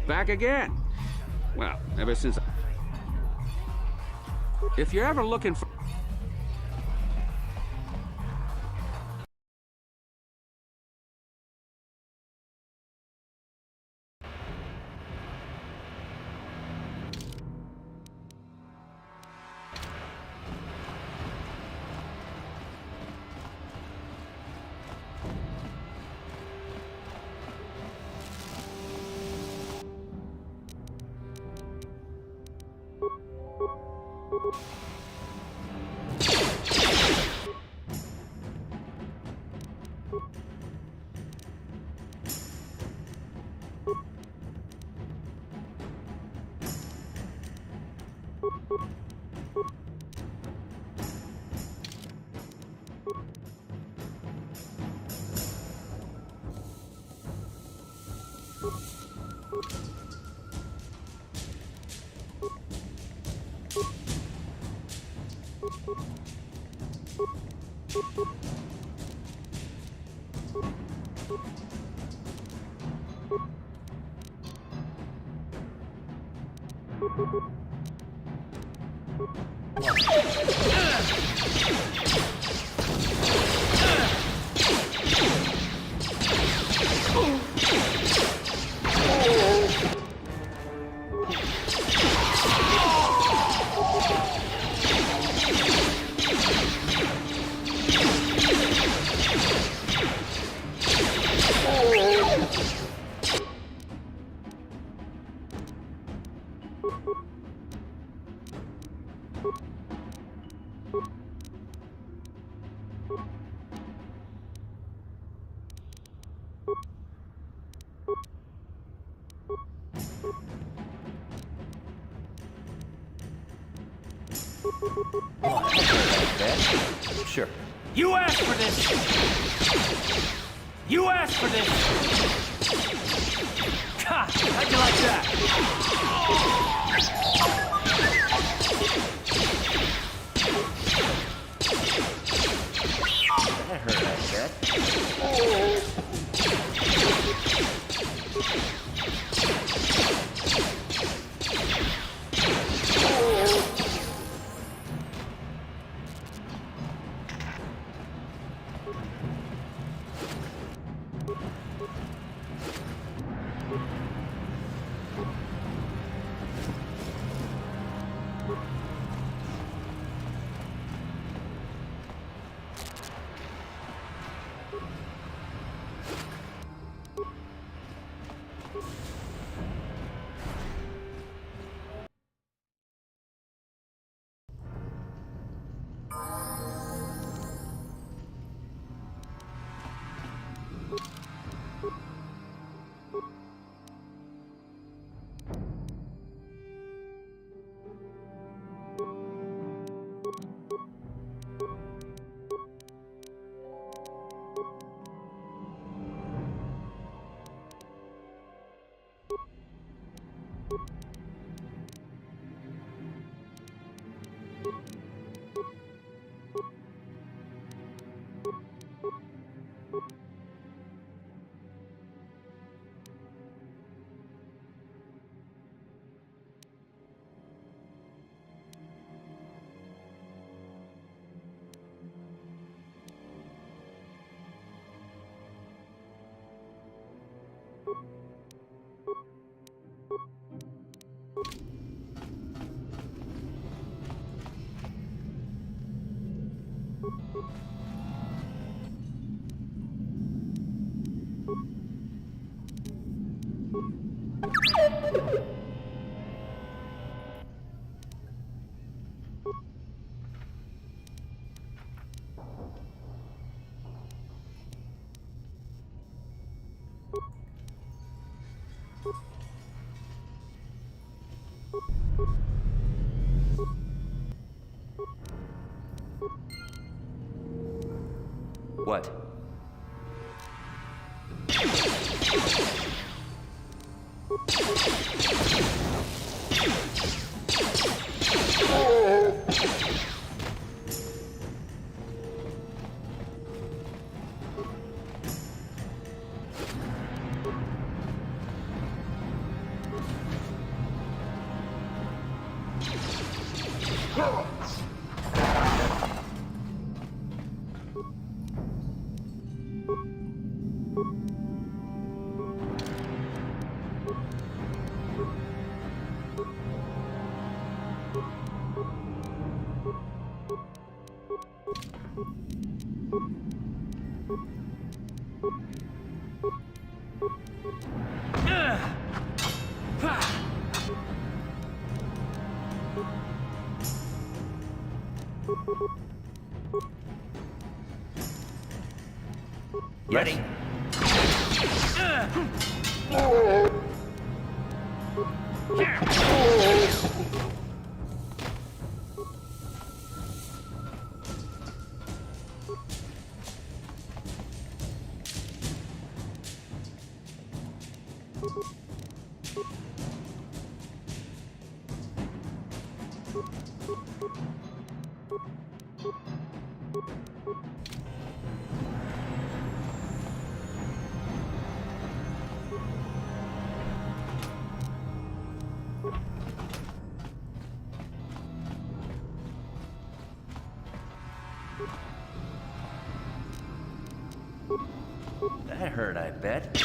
Back again. Well, ever since... If you're ever looking for... Sure. You asked for this! You asked for this! Ha! How'd you like that? That hurt, I bet. What? Ready? That hurt, I bet.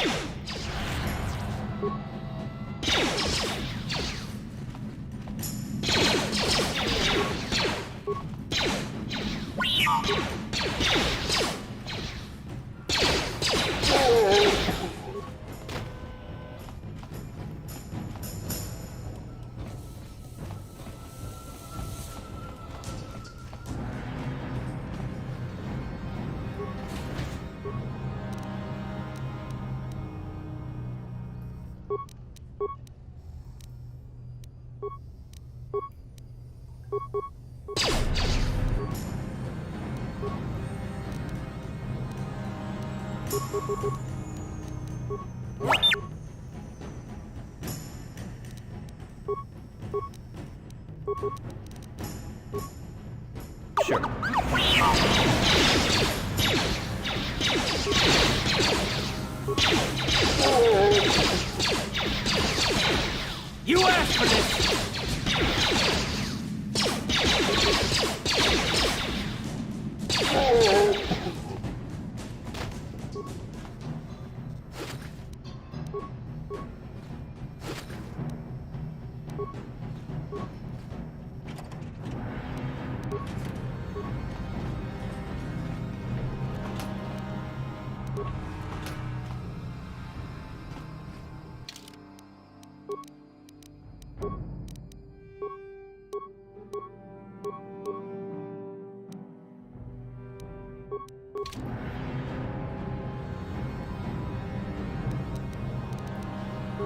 Sure. You asked for this!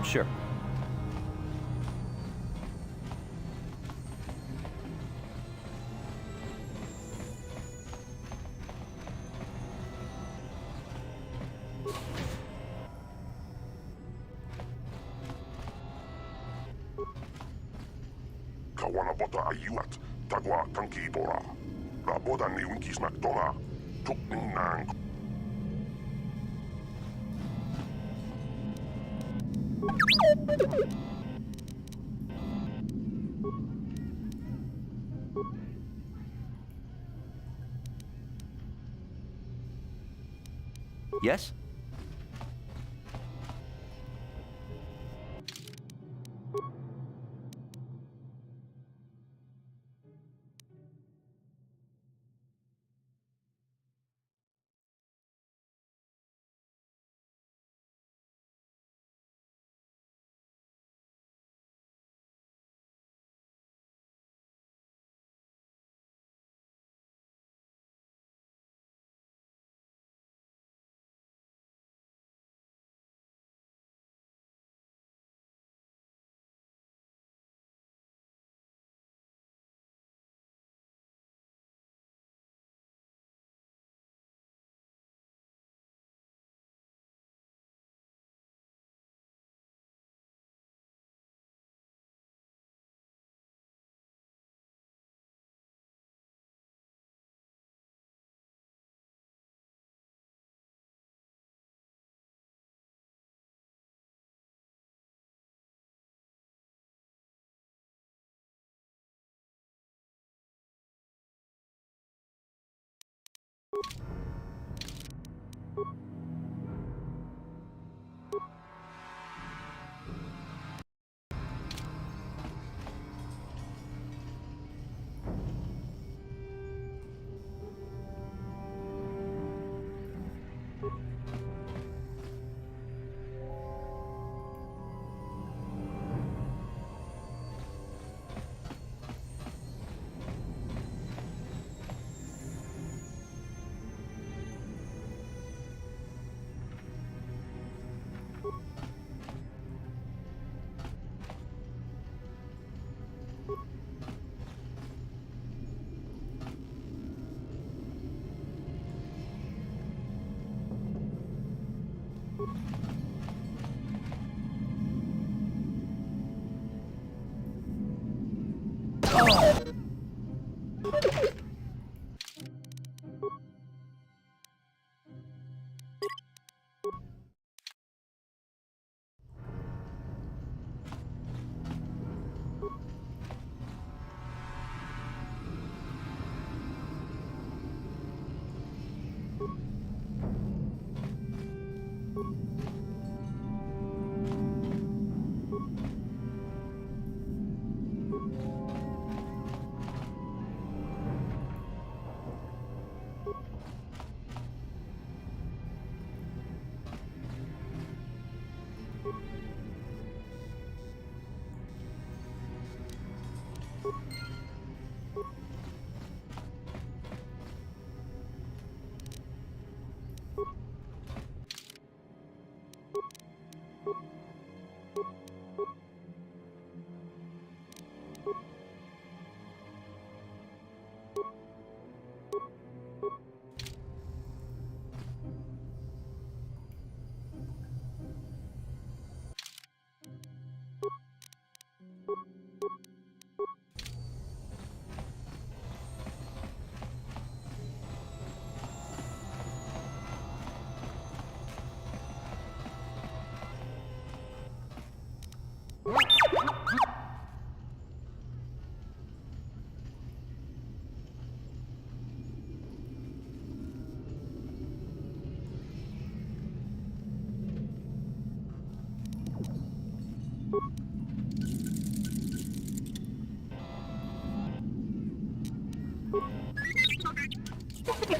Sure. Kawana bota ayuat, tagwa tanki bora. La boda ni winkis McDonough. Tuk ning nang. Yes?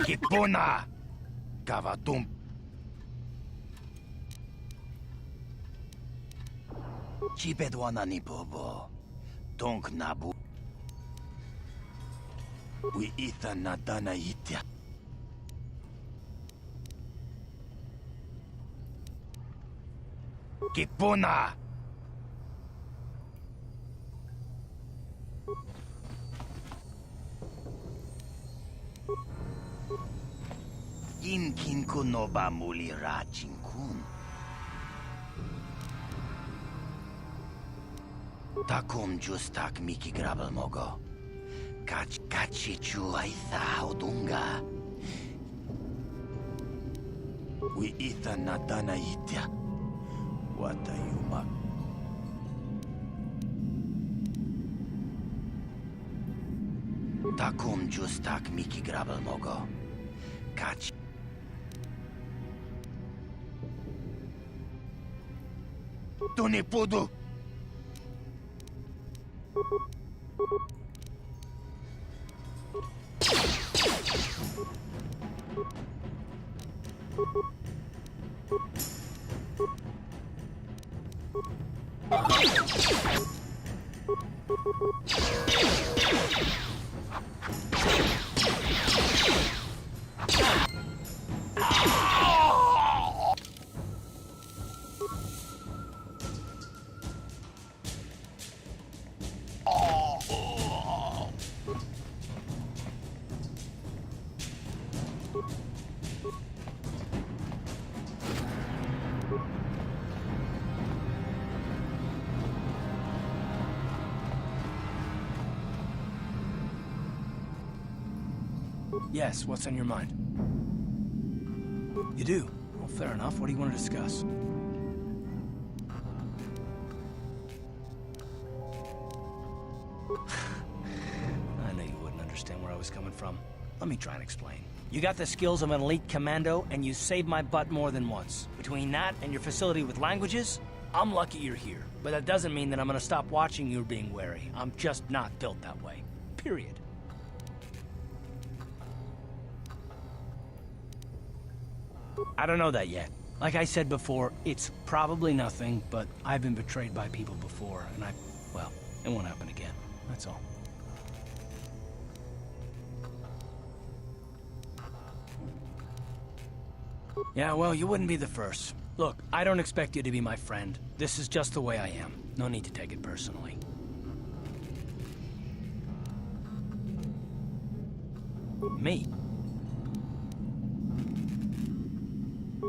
Kipuna! Kavatum. Chibedwana ni bobo. Tonk nabu. We itha nadana itya. Kipuna! Inkin ko no ba muli raching kun? Takom justak miki grabel mogo. Kachi chuaitha odunga. We itha nadana itya. What are you ma? Takom justak miki grabel mogo. Kachi. To ne podu. Yes, what's on your mind? You do? Well, fair enough. What do you want to discuss? I knew you wouldn't understand where I was coming from. Let me try and explain. You got the skills of an elite commando, and you saved my butt more than once. Between that and your facility with languages, I'm lucky you're here. But that doesn't mean that I'm gonna stop watching you being wary. I'm just not built that way. Period. I don't know that yet. Like I said before, it's probably nothing, but I've been betrayed by people before, and well, it won't happen again. That's all. Yeah, well, you wouldn't be the first. Look, I don't expect you to be my friend. This is just the way I am. No need to take it personally. Me?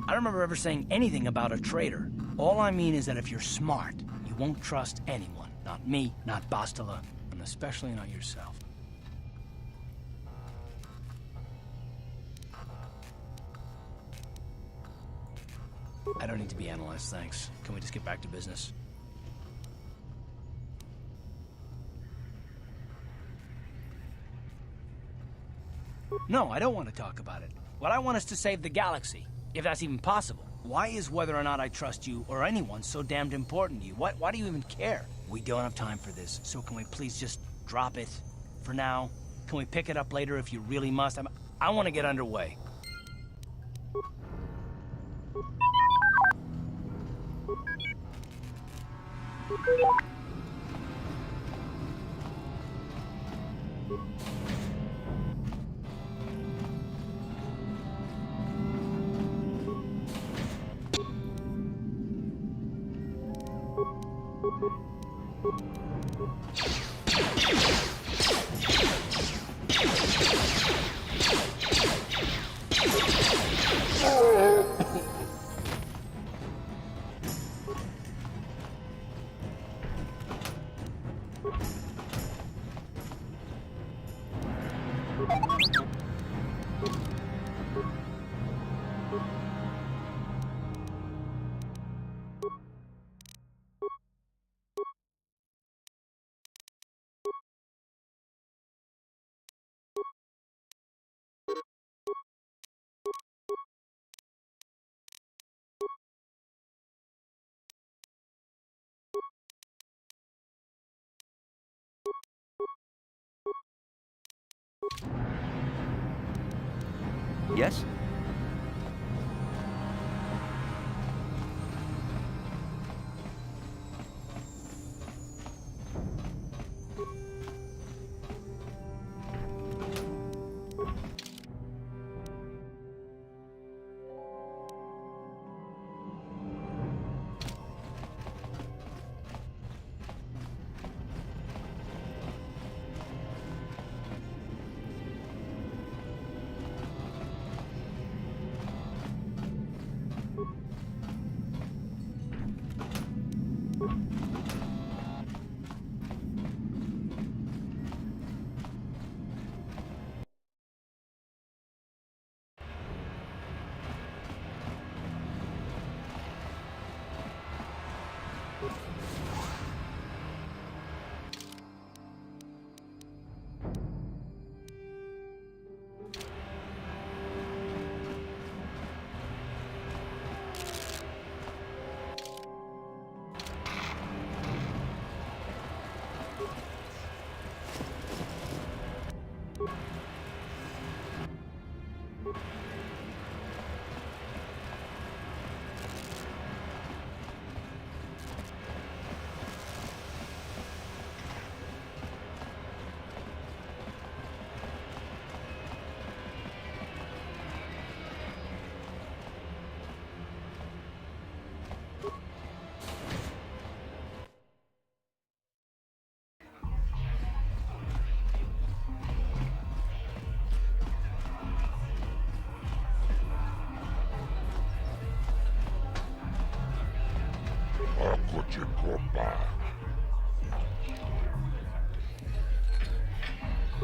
I don't remember ever saying anything about a traitor. All I mean is that if you're smart, you won't trust anyone. Not me, not Bastila, and especially not yourself. I don't need to be analyzed, thanks. Can we just get back to business? No, I don't want to talk about it. What I want is to save the galaxy, if that's even possible. Why is whether or not I trust you or anyone so damned important to you? Why do you even care? We don't have time for this, so can we please just drop it for now? Can we pick it up later if you really must? I want to get underway. Yes?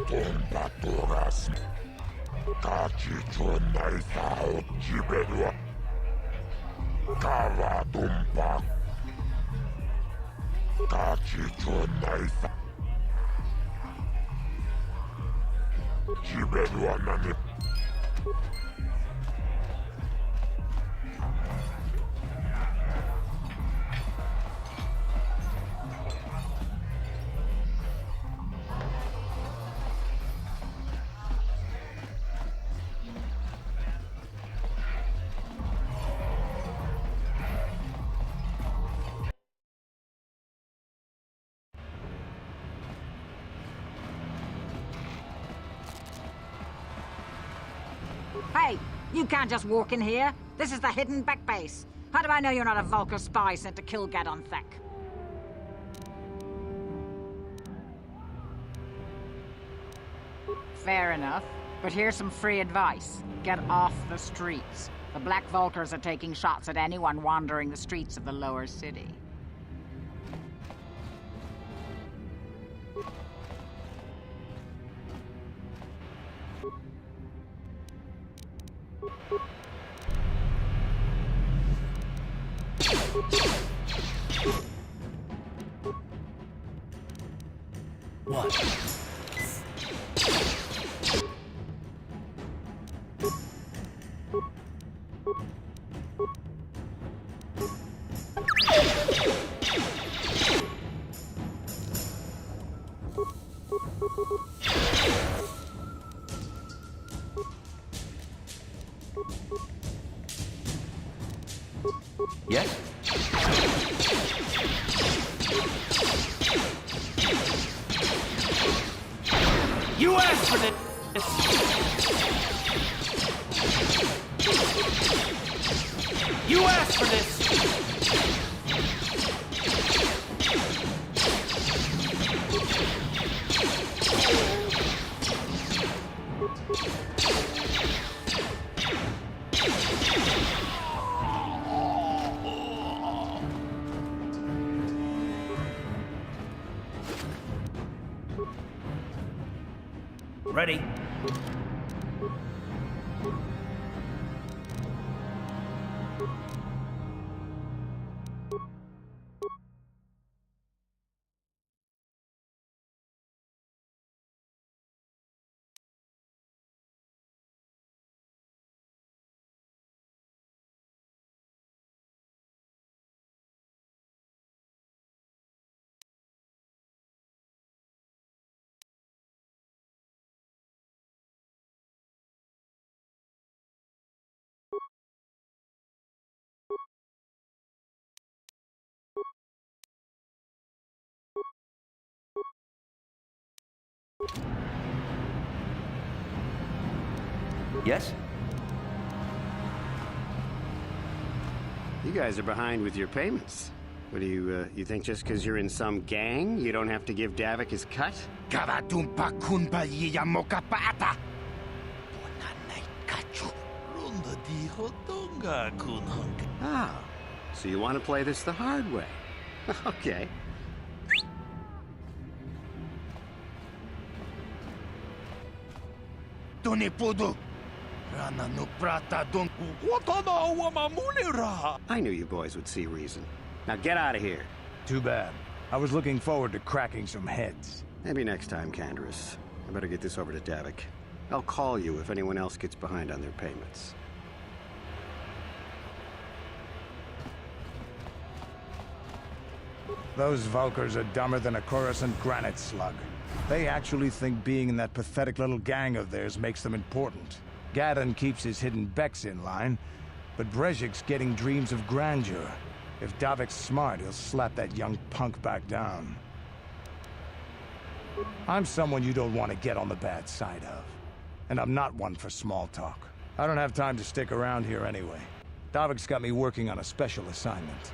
Tombatoras. Kachichon naisa otjibenua. Kavadumpa. Kachichon naisa. 지배루안나네. Hey, you can't just walk in here. This is the hidden back base. How do I know you're not a Vulcar spy sent to kill Gadon Thek? Fair enough. But here's some free advice. Get off the streets. The Black Vulcars are taking shots at anyone wandering the streets of the lower city. What? Yes? You asked for this! You asked for this! Ready? Yes? You guys are behind with your payments. What do you think just because you're in some gang, you don't have to give Davik his cut? Kavatumpa kunpa yiyamoka paata. Bonanay kachu. Runda di hotonga kunhung. Ah, so you want to play this the hard way. Okay. Tunipudu. Rana no prata don. Watana wamamulira. I knew you boys would see reason. Now get out of here. Too bad. I was looking forward to cracking some heads. Maybe next time, Canderous. I better get this over to Davik. I'll call you if anyone else gets behind on their payments. Those Vulcars are dumber than a Coruscant granite slug. They actually think being in that pathetic little gang of theirs makes them important. Gadon keeps his hidden Becks in line, but Brezhik's getting dreams of grandeur. If Davik's smart, he'll slap that young punk back down. I'm someone you don't want to get on the bad side of. And I'm not one for small talk. I don't have time to stick around here anyway. Davik's got me working on a special assignment.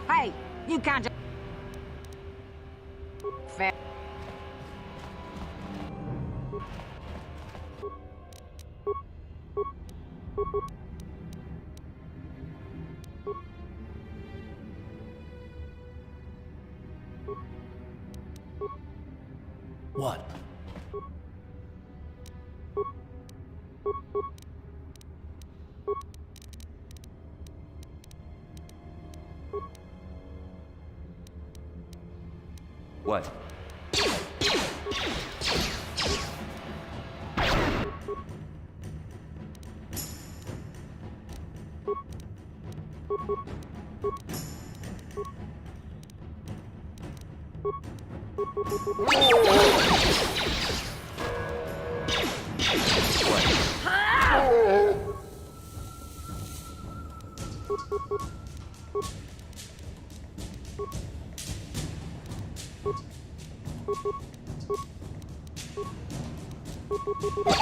Hey, you can't just... Fair. What? What?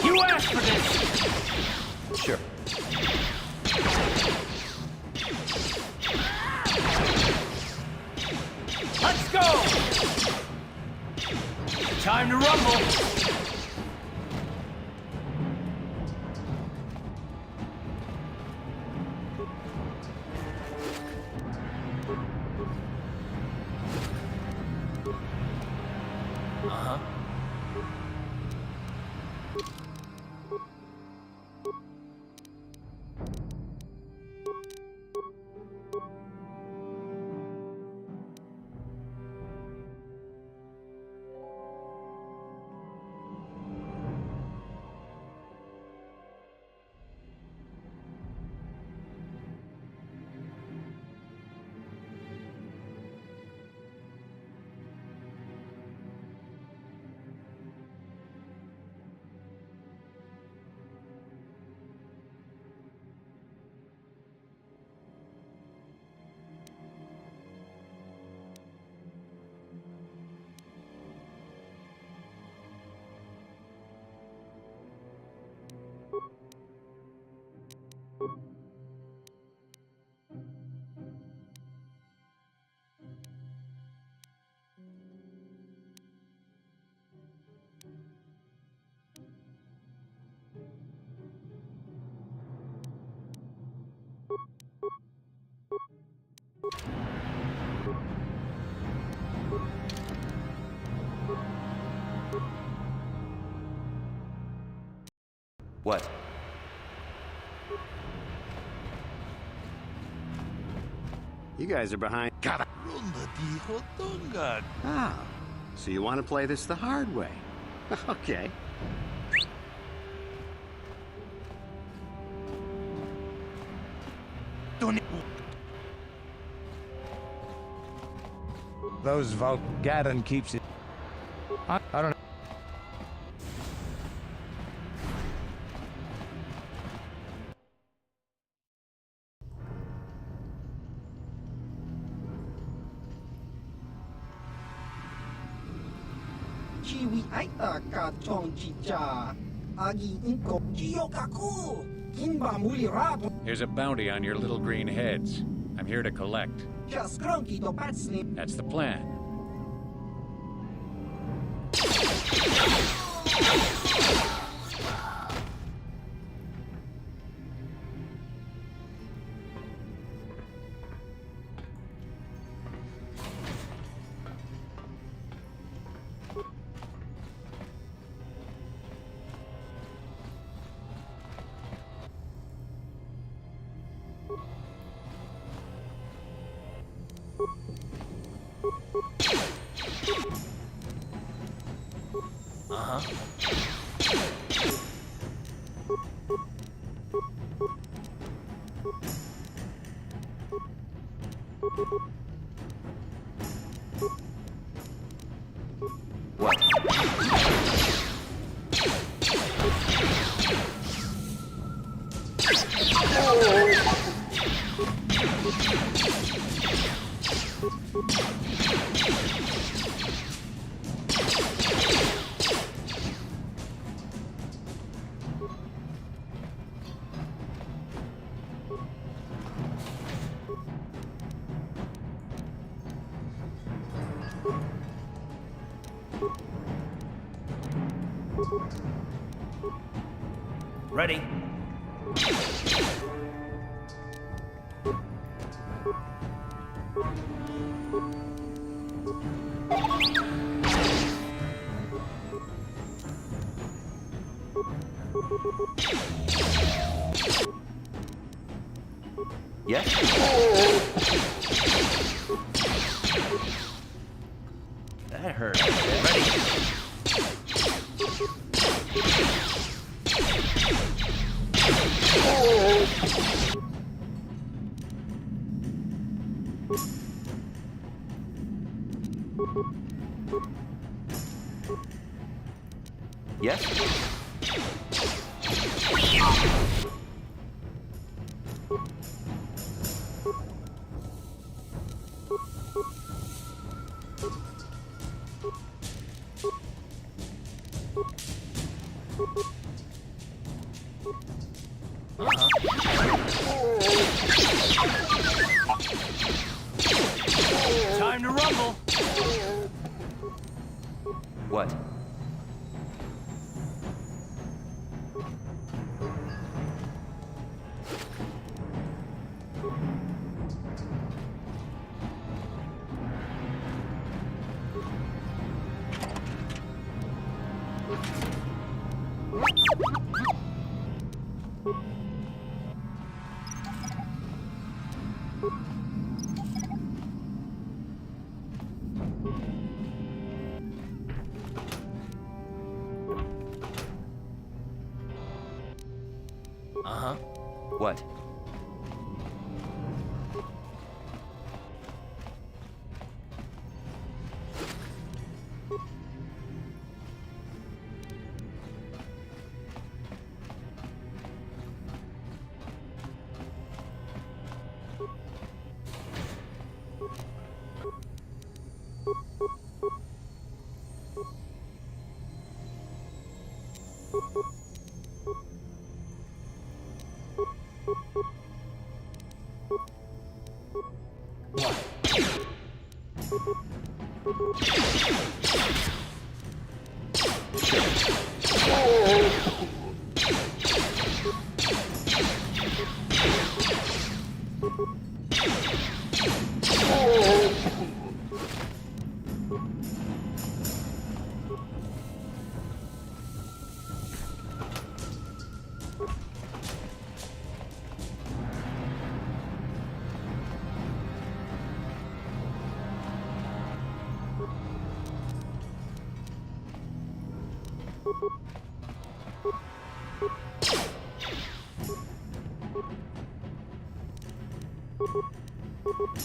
You asked for this! Sure. Let's go! Time to rumble! Uh-huh. What? You guys are behind. Ah, so you want to play this the hard way? Okay. Those Gaddon keeps it. I don't know. Chiwi aita ka chong chicha. Agi inko kiyokaku. Kinba muli rato. Here's a bounty on your little green heads. I'm here to collect. Just grunky to bat slim. That's the plan. Ready? Yes? That hurt. Ready? Yes? Time to rumble. What? Uh-huh. What?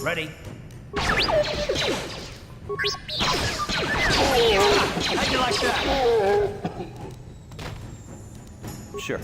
Ready? How'd you like that? Sure.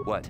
What?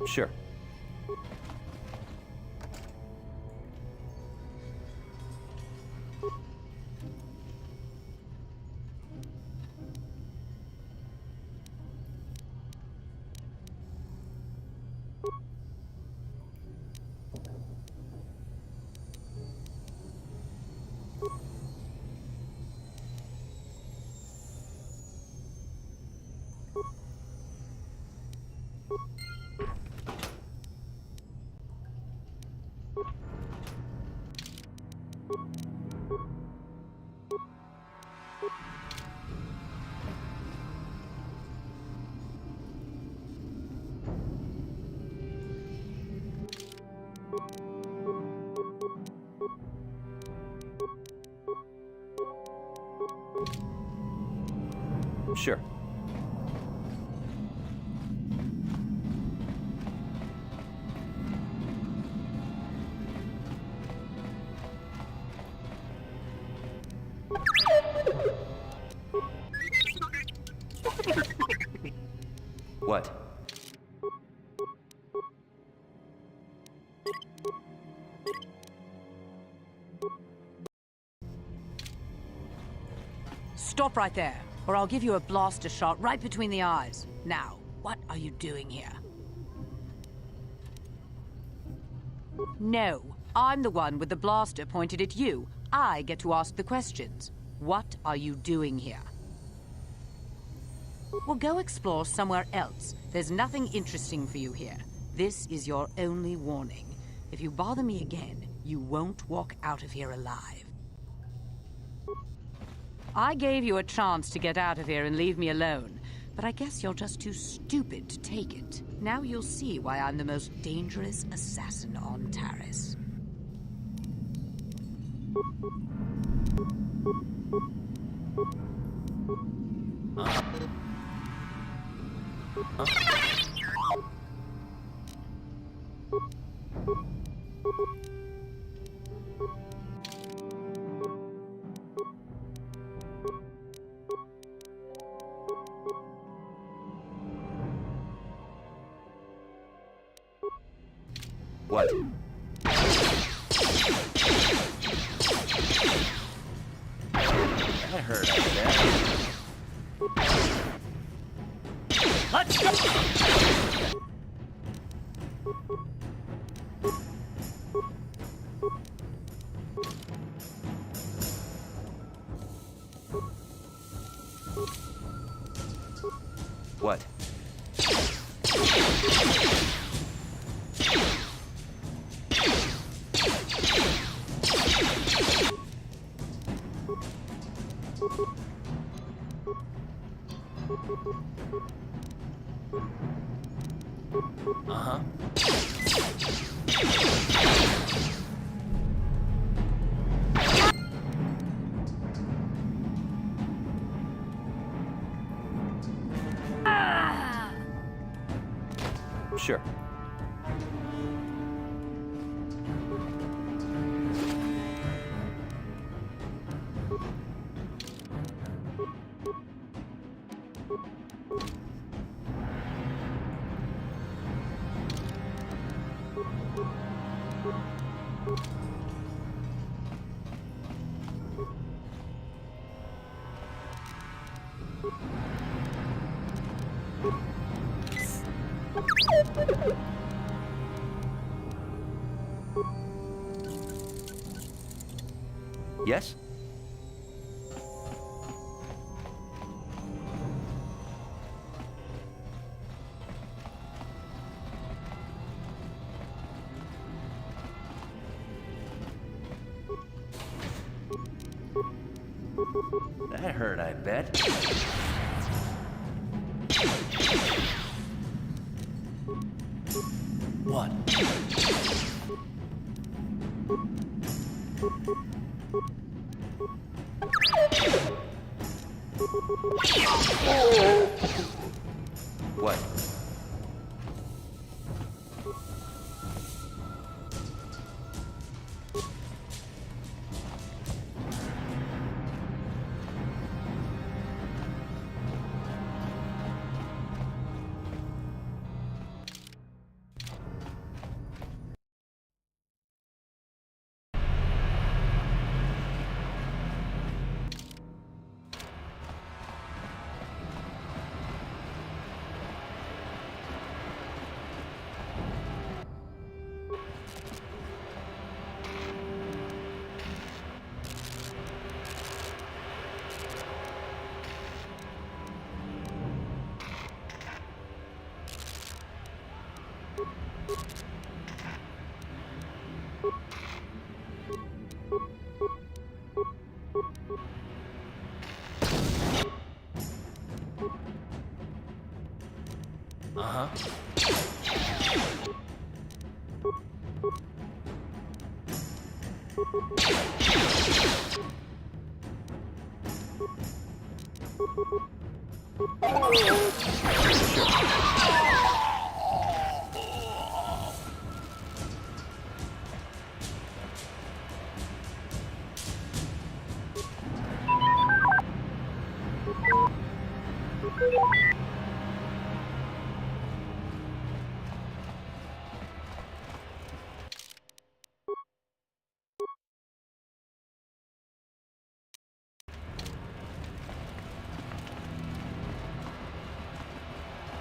Sure. Sure. What? Stop right there, or I'll give you a blaster shot right between the eyes. Now, what are you doing here? No, I'm the one with the blaster pointed at you. I get to ask the questions. What are you doing here? Well, go explore somewhere else. There's nothing interesting for you here. This is your only warning. If you bother me again, you won't walk out of here alive. I gave you a chance to get out of here and leave me alone, but I guess you're just too stupid to take it. Now you'll see why I'm the most dangerous assassin on Taris. What? That hurt, I bet. Let's go! What? Uh-huh. Sure. Yes? That hurt, I bet. What? What?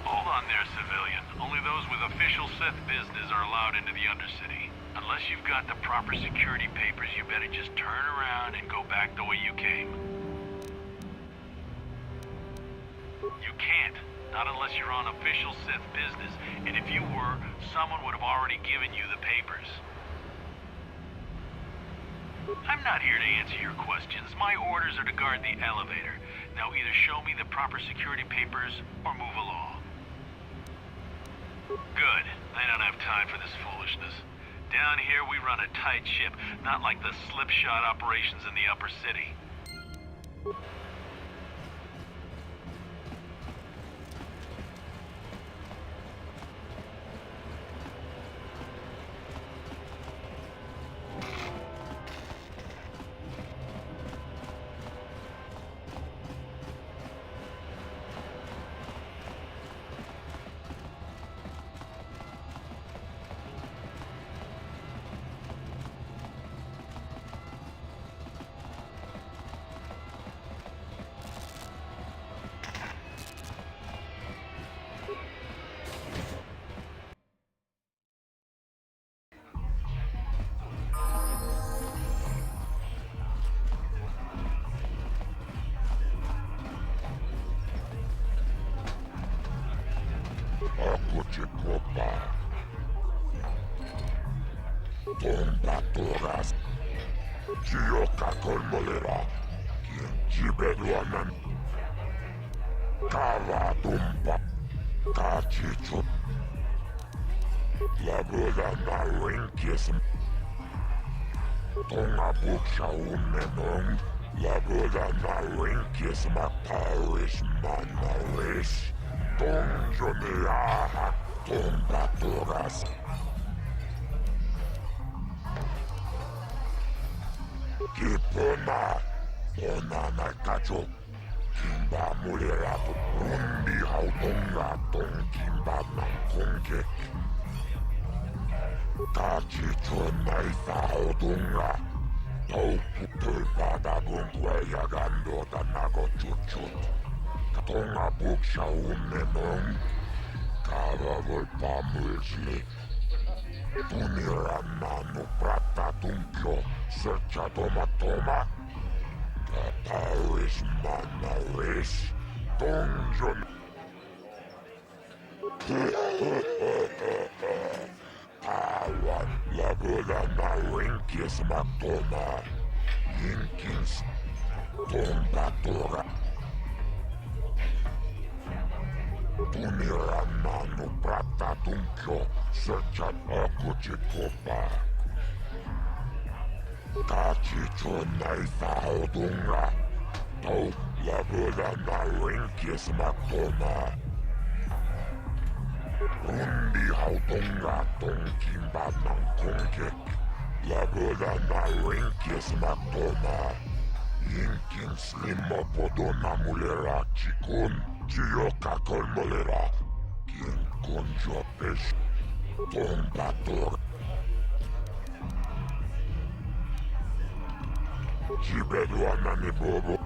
Hold on there, civilian. Only those with official Sith business are allowed into the Undercity. Unless you've got the proper security papers, you better just turn around and go back the way you came. You can't. Not unless you're on official Sith business. And if you were, someone would have already given you the papers. I'm not here to answer your questions. My orders are to guard the elevator. Now either show me the proper security papers or move along. Good. I don't have time for this foolishness. Down here we run a tight ship, not like the slipshod operations in the upper city. Tombatoras. Chioka kolmolera. Chibeduanan. Kava tumpa. Kachichu. Labuda na rinkism. Tonga buksha unenon. Labuda na rinkism Taris manaris. Tongjoneaha. Tombatoras. Kipona, Onana Kacho, Kimba Mulerato, Rundi Hautonga, Ton Kimba Nankonke, Kachi Chonai Hautonga, Tauputul Padabunque Yagando Tanago Chuchut, Katonga Buksha Unenon, Kava Volpamulsli. Tunirannanu prattatunkio, searcha toma, Taris manaris, donjon. Tawa, labuda na rinkis matoma, yinkins, tombatora. Tunirannanu prattatunkio, searcha akuchikopa. Kachichonai fahodunga, tau labuda na rinkis matoma. Rundi hautonga tonkimba nankonkek, labuda na rinkis matoma. Yinkins limopodona mulera chikun, chioka kolmolera, kinkonjo pesh, tombator. Chibeduana ni bobo.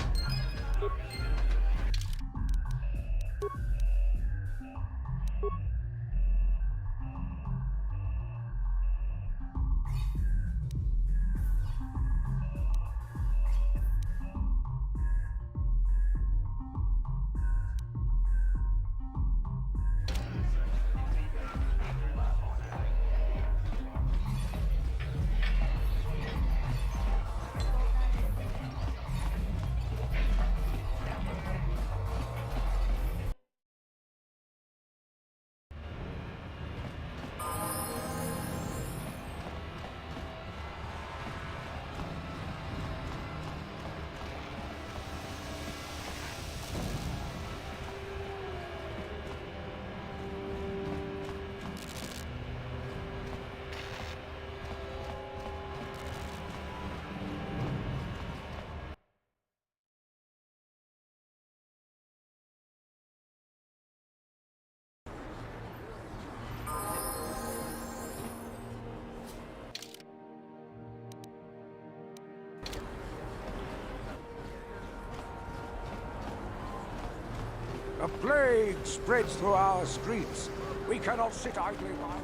A plague spreads through our streets. We cannot sit idly by.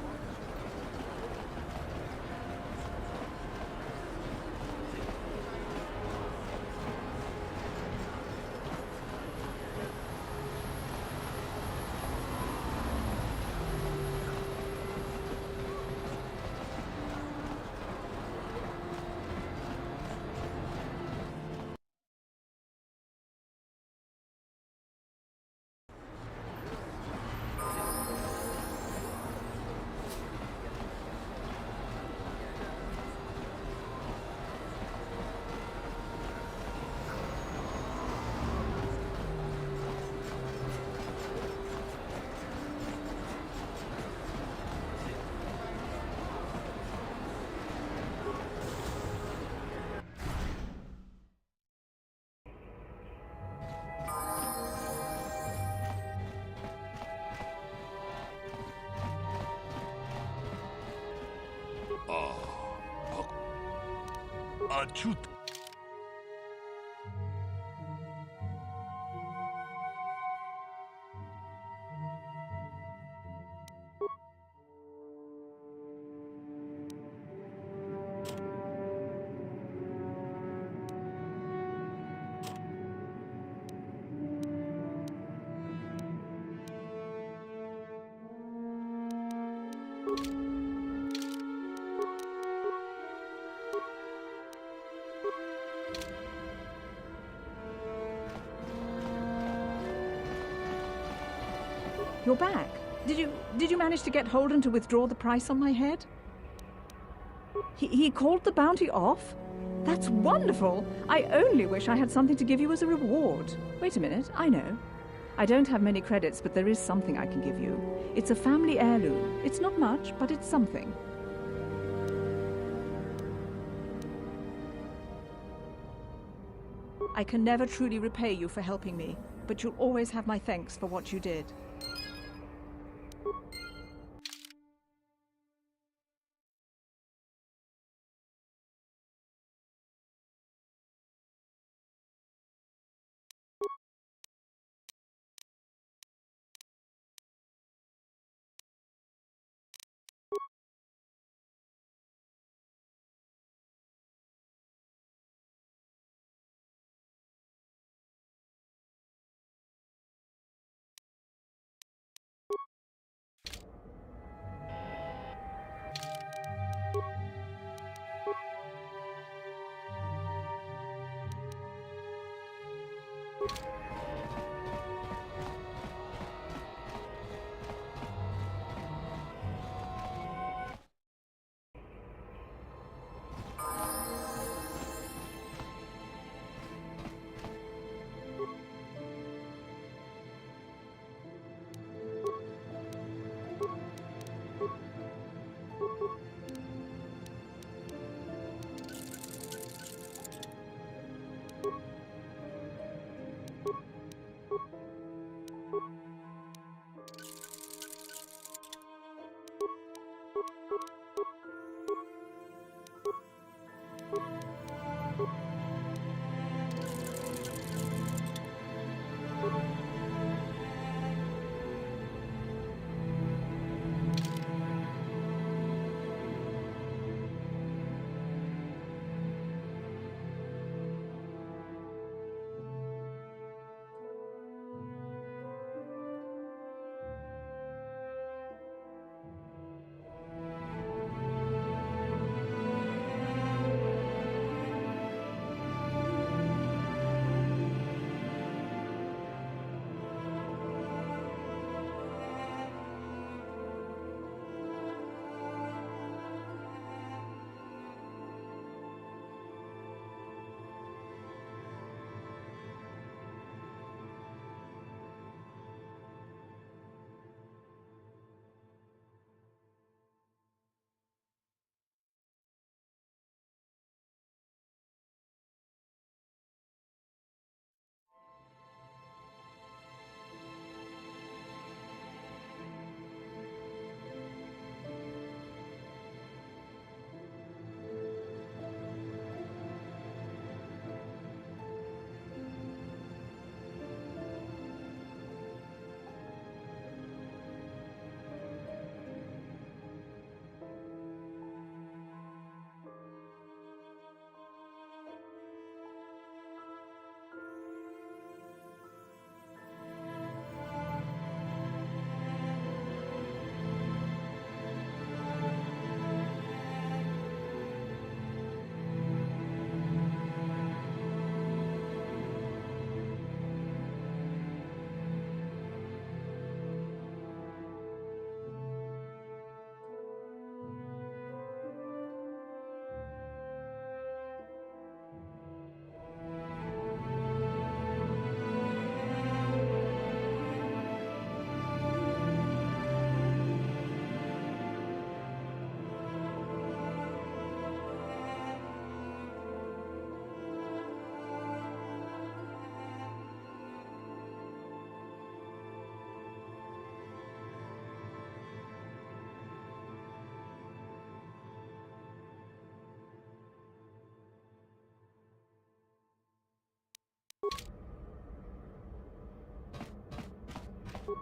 Achut. You're back. Did you manage to get Holden to withdraw the price on my head? He called the bounty off? That's wonderful! I only wish I had something to give you as a reward. Wait a minute, I know. I don't have many credits, but there is something I can give you. It's a family heirloom. It's not much, but it's something. I can never truly repay you for helping me, but you'll always have my thanks for what you did.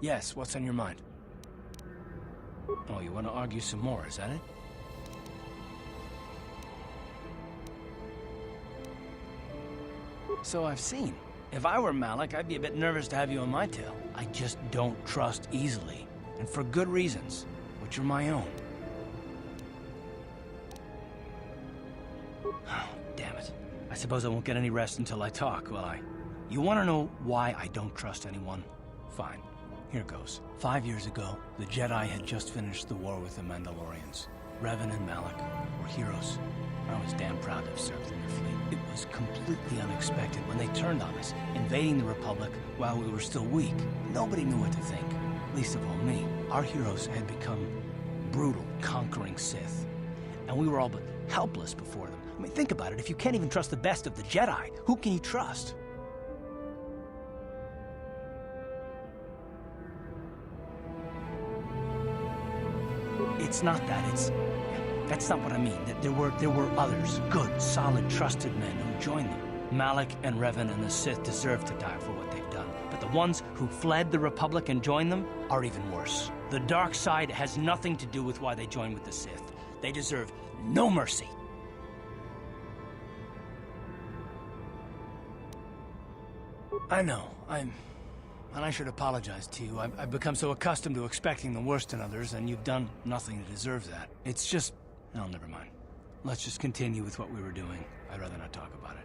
Yes, what's on your mind? Oh, you want to argue some more, is that it? So I've seen. If I were Malik, I'd be a bit nervous to have you on my tail. I just don't trust easily. And for good reasons, which are my own. Oh, damn it. I suppose I won't get any rest until I talk, will I? You want to know why I don't trust anyone? Fine. Here goes. 5 years ago, the Jedi had just finished the war with the Mandalorians. Revan and Malik were heroes. I was damn proud to have served in their fleet. It was completely unexpected when they turned on us, invading the Republic while we were still weak. Nobody knew what to think, least of all me. Our heroes had become brutal, conquering Sith, and we were all but helpless before them. I mean, think about it. If you can't even trust the best of the Jedi, who can you trust? It's not that, that's not what I mean. There were others, good, solid, trusted men who joined them. Malik and Revan and the Sith deserve to die for what they've done. But the ones who fled the Republic and joined them are even worse. The dark side has nothing to do with why they joined with the Sith. They deserve no mercy. I know, and I should apologize to you. I've become so accustomed to expecting the worst in others, and you've done nothing to deserve that. It's just... oh, never mind. Let's just continue with what we were doing. I'd rather not talk about it.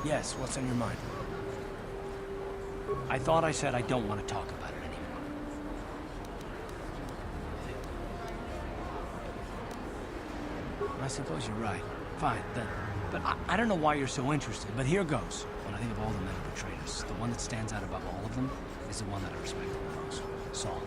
Yes, what's on your mind? I thought I said I don't want to talk about it anymore. I suppose you're right. Fine, then. But I don't know why you're so interested, but here goes. When I think of all the men who betrayed us, the one that stands out above all of them is the one that I respect the most. Saul.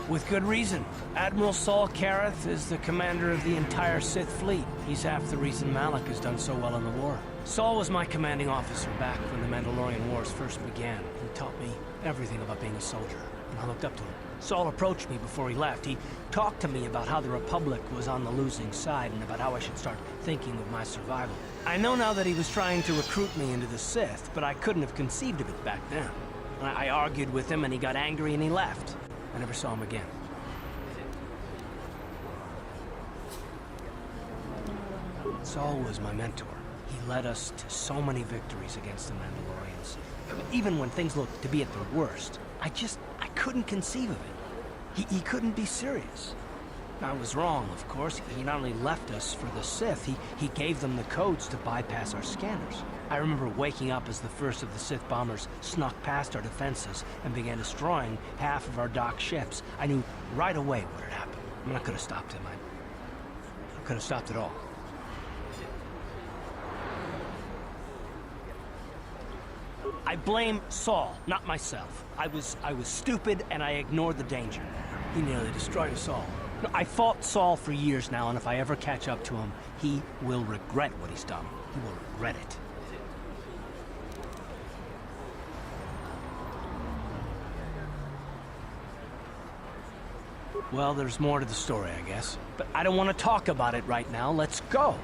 With good reason. Admiral Saul Kareth is the commander of the entire Sith fleet. He's half the reason Malik has done so well in the war. Saul was my commanding officer back when the Mandalorian Wars first began. He taught me everything about being a soldier, and I looked up to him. Saul approached me before he left. He talked to me about how the Republic was on the losing side and about how I should start thinking of my survival. I know now that he was trying to recruit me into the Sith, but I couldn't have conceived of it back then. I argued with him and he got angry and he left. I never saw him again. Saul was my mentor. He led us to so many victories against the Mandalorians. Even when things looked to be at their worst, I couldn't conceive of it. He couldn't be serious. I was wrong, of course. He not only left us for the Sith, he gave them the codes to bypass our scanners. I remember waking up as the first of the Sith bombers snuck past our defenses and began destroying half of our docked ships. I knew right away what had happened. I mean, I could have stopped him. I could have stopped it all. I blame Saul, not myself. I was stupid and I ignored the danger. He nearly destroyed us all. No, I fought Saul for years now, and if I ever catch up to him, he will regret what he's done. He will regret it. Well, there's more to the story, I guess. But I don't want to talk about it right now. Let's go.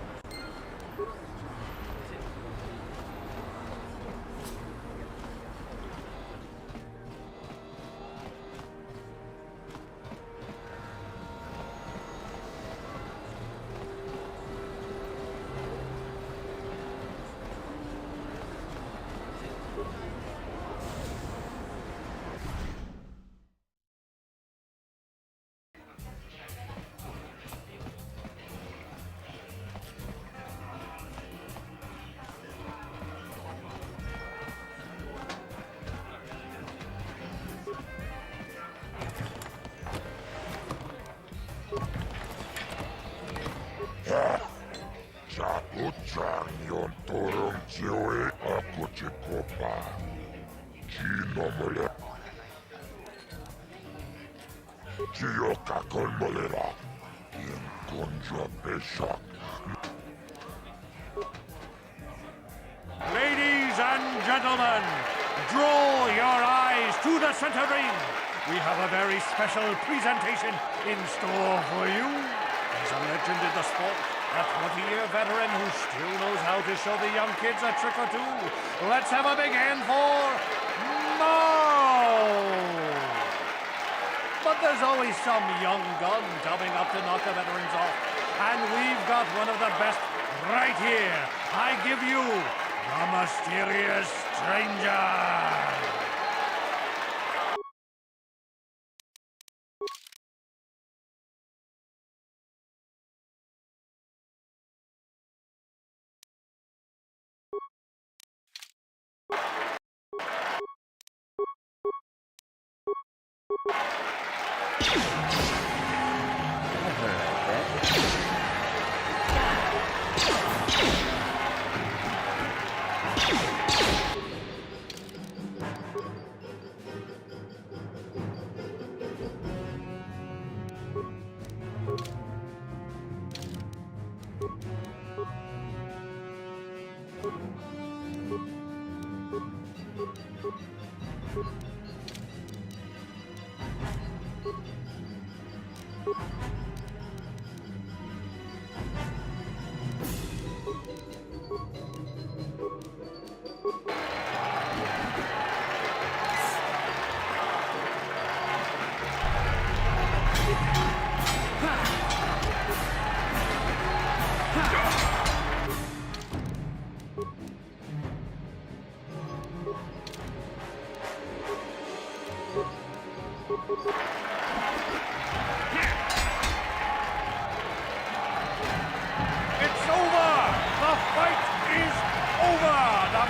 Ladies and gentlemen, draw your eyes to the center ring. We have a very special presentation in store for you. He's a legend in the sport, a 20-year veteran who still knows how to show the young kids a trick or two. Let's have a big hand for Mo! But there's always some young gun coming up to knock the veterans off. And we've got one of the best right here. I give you the Mysterious Stranger.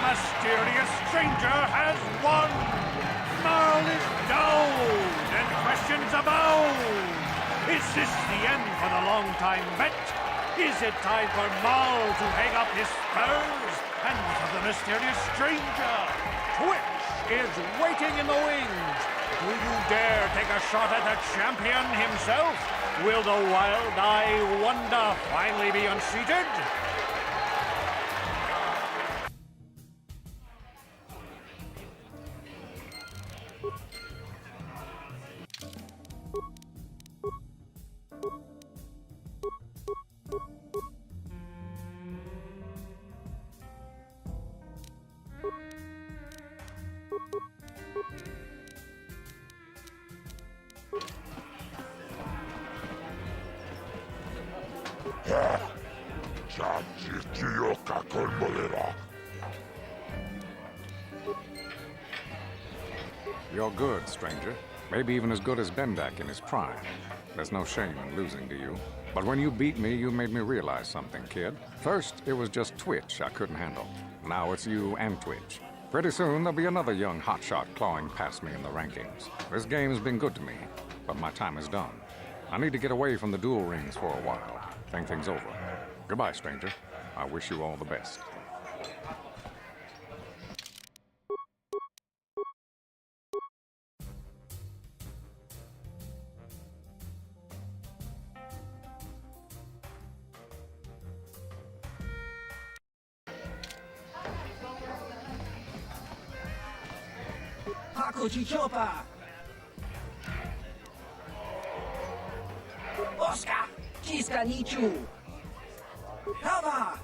Mysterious Stranger has won! Marl is down, and questions abound! Is this the end for the long-time vet? Is it time for Marl to hang up his spurs and for the Mysterious Stranger? Twitch is waiting in the wings! Do you dare take a shot at the champion himself? Will the wild-eye wonder finally be unseated? You're good, stranger. Maybe even as good as Bendak in his prime. There's no shame in losing to you. But when you beat me, you made me realize something, kid. First, it was just Twitch I couldn't handle. Now it's you and Twitch. Pretty soon, there'll be another young hotshot clawing past me in the rankings. This game's been good to me, but my time is done. I need to get away from the duel rings for a while. Think things over. Goodbye, stranger. I wish you all the best. Hakuchi Chopa! Oscar! Kiska Nichu! Hava!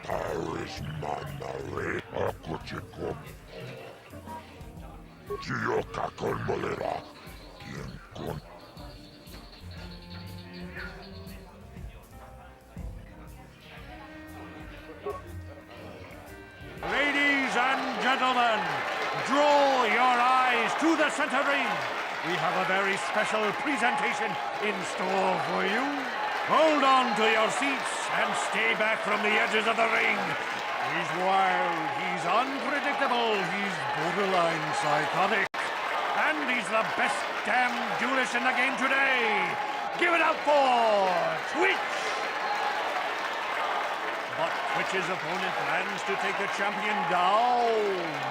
Taris manare akuchiko. Chiyoka kolmolera. Quien con. Ladies and gentlemen, draw your eyes to the center ring. We have a very special presentation in store for you. Hold on to your seats and stay back from the edges of the ring. He's wild, he's unpredictable, he's borderline psychotic. And he's the best damn duelist in the game today. Give it up for Twitch! But Twitch's opponent plans to take the champion down.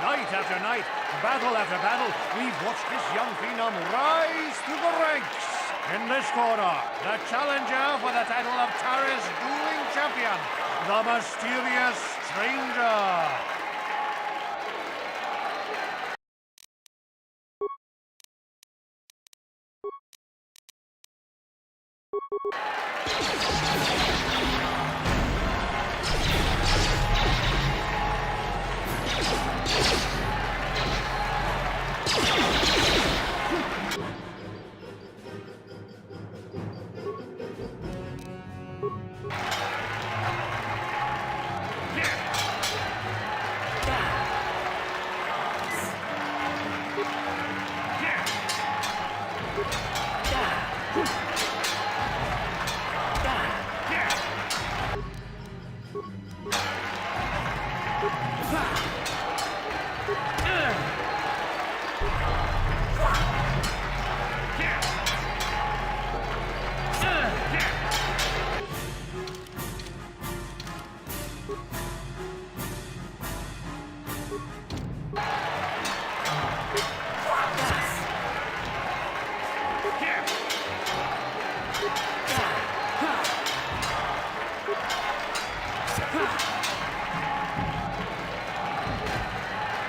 Night after night, battle after battle, we've watched this young phenom rise through the ranks. In this corner, the challenger for the title of Taris dueling champion, the mysterious stranger.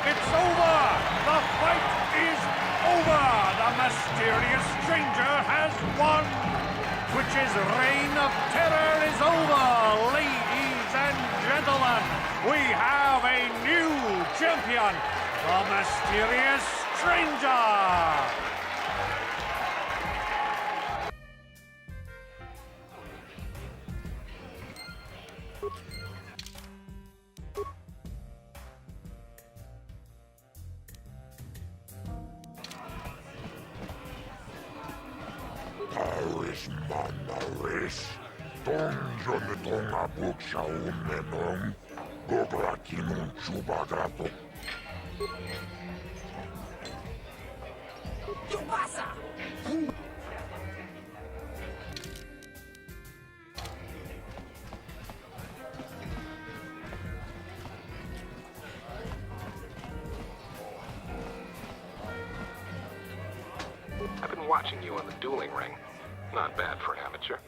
It's over! The fight is over! The mysterious stranger has won! Twitch's reign of terror is over! Ladies and gentlemen, we have a new champion! The mysterious stranger! Taris manaris. Donjon tonga buksha umenom. Gobrakinun chubagrato. Chubasa! I've been watching you on the dueling ring. Not bad for an amateur.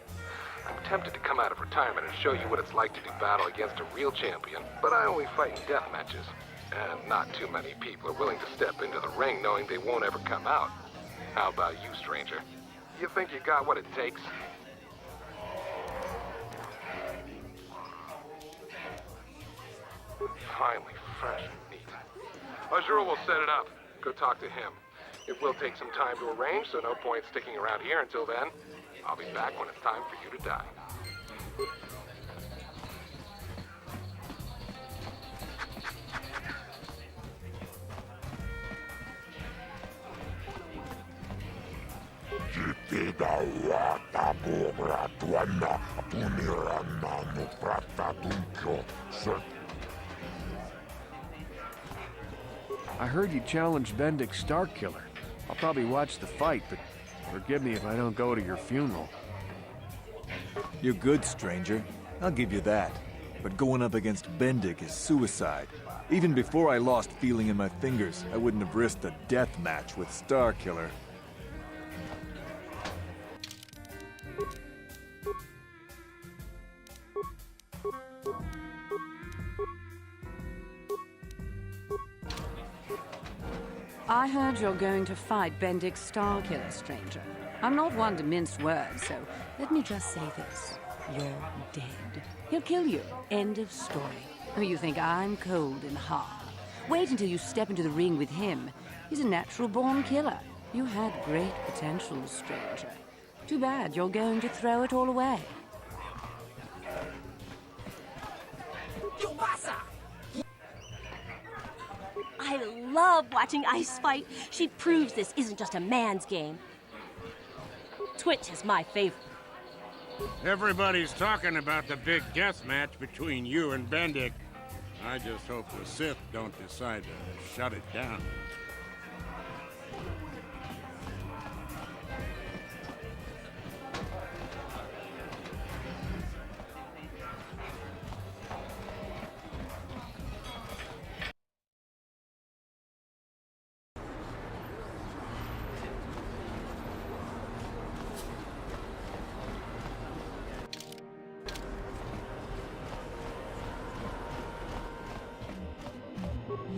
I'm tempted to come out of retirement and show you what it's like to do battle against a real champion, but I only fight in death matches. And not too many people are willing to step into the ring knowing they won't ever come out. How about you, stranger? You think you got what it takes? Finally fresh and neat. Azure will set it up. Go talk to him. It will take some time to arrange, so no point sticking around here until then. I'll be back when it's time for you to die. I heard you challenged Bendix Starkiller. I'll probably watch the fight, but forgive me if I don't go to your funeral. You're good, stranger. I'll give you that. But going up against Bendik is suicide. Even before I lost feeling in my fingers, I wouldn't have risked a death match with Starkiller. I heard you're going to fight Bendik Starkiller, stranger. I'm not one to mince words, so let me just say this. You're dead. He'll kill you. End of story. Oh, you think I'm cold and hard? Wait until you step into the ring with him. He's a natural-born killer. You had great potential, stranger. Too bad you're going to throw it all away. I love watching Ice fight. She proves this isn't just a man's game. Twitch is my favorite. Everybody's talking about the big death match between you and Bendik. I just hope the Sith don't decide to shut it down.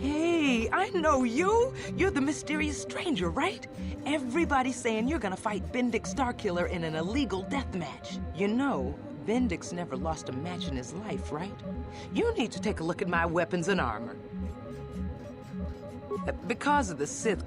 Hey, I know you. You're the mysterious stranger, right? Everybody's saying you're gonna fight Bendik Starkiller in an illegal death match. You know, Bendik's never lost a match in his life, right? You need to take a look at my weapons and armor. Because of the Sith...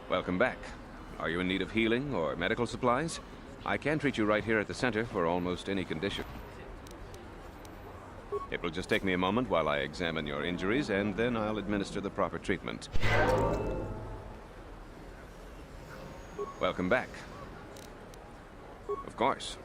Welcome back. Are you in need of healing or medical supplies? I can treat you right here at the center for almost any condition. It will just take me a moment while I examine your injuries, and then I'll administer the proper treatment. Welcome back. Of course.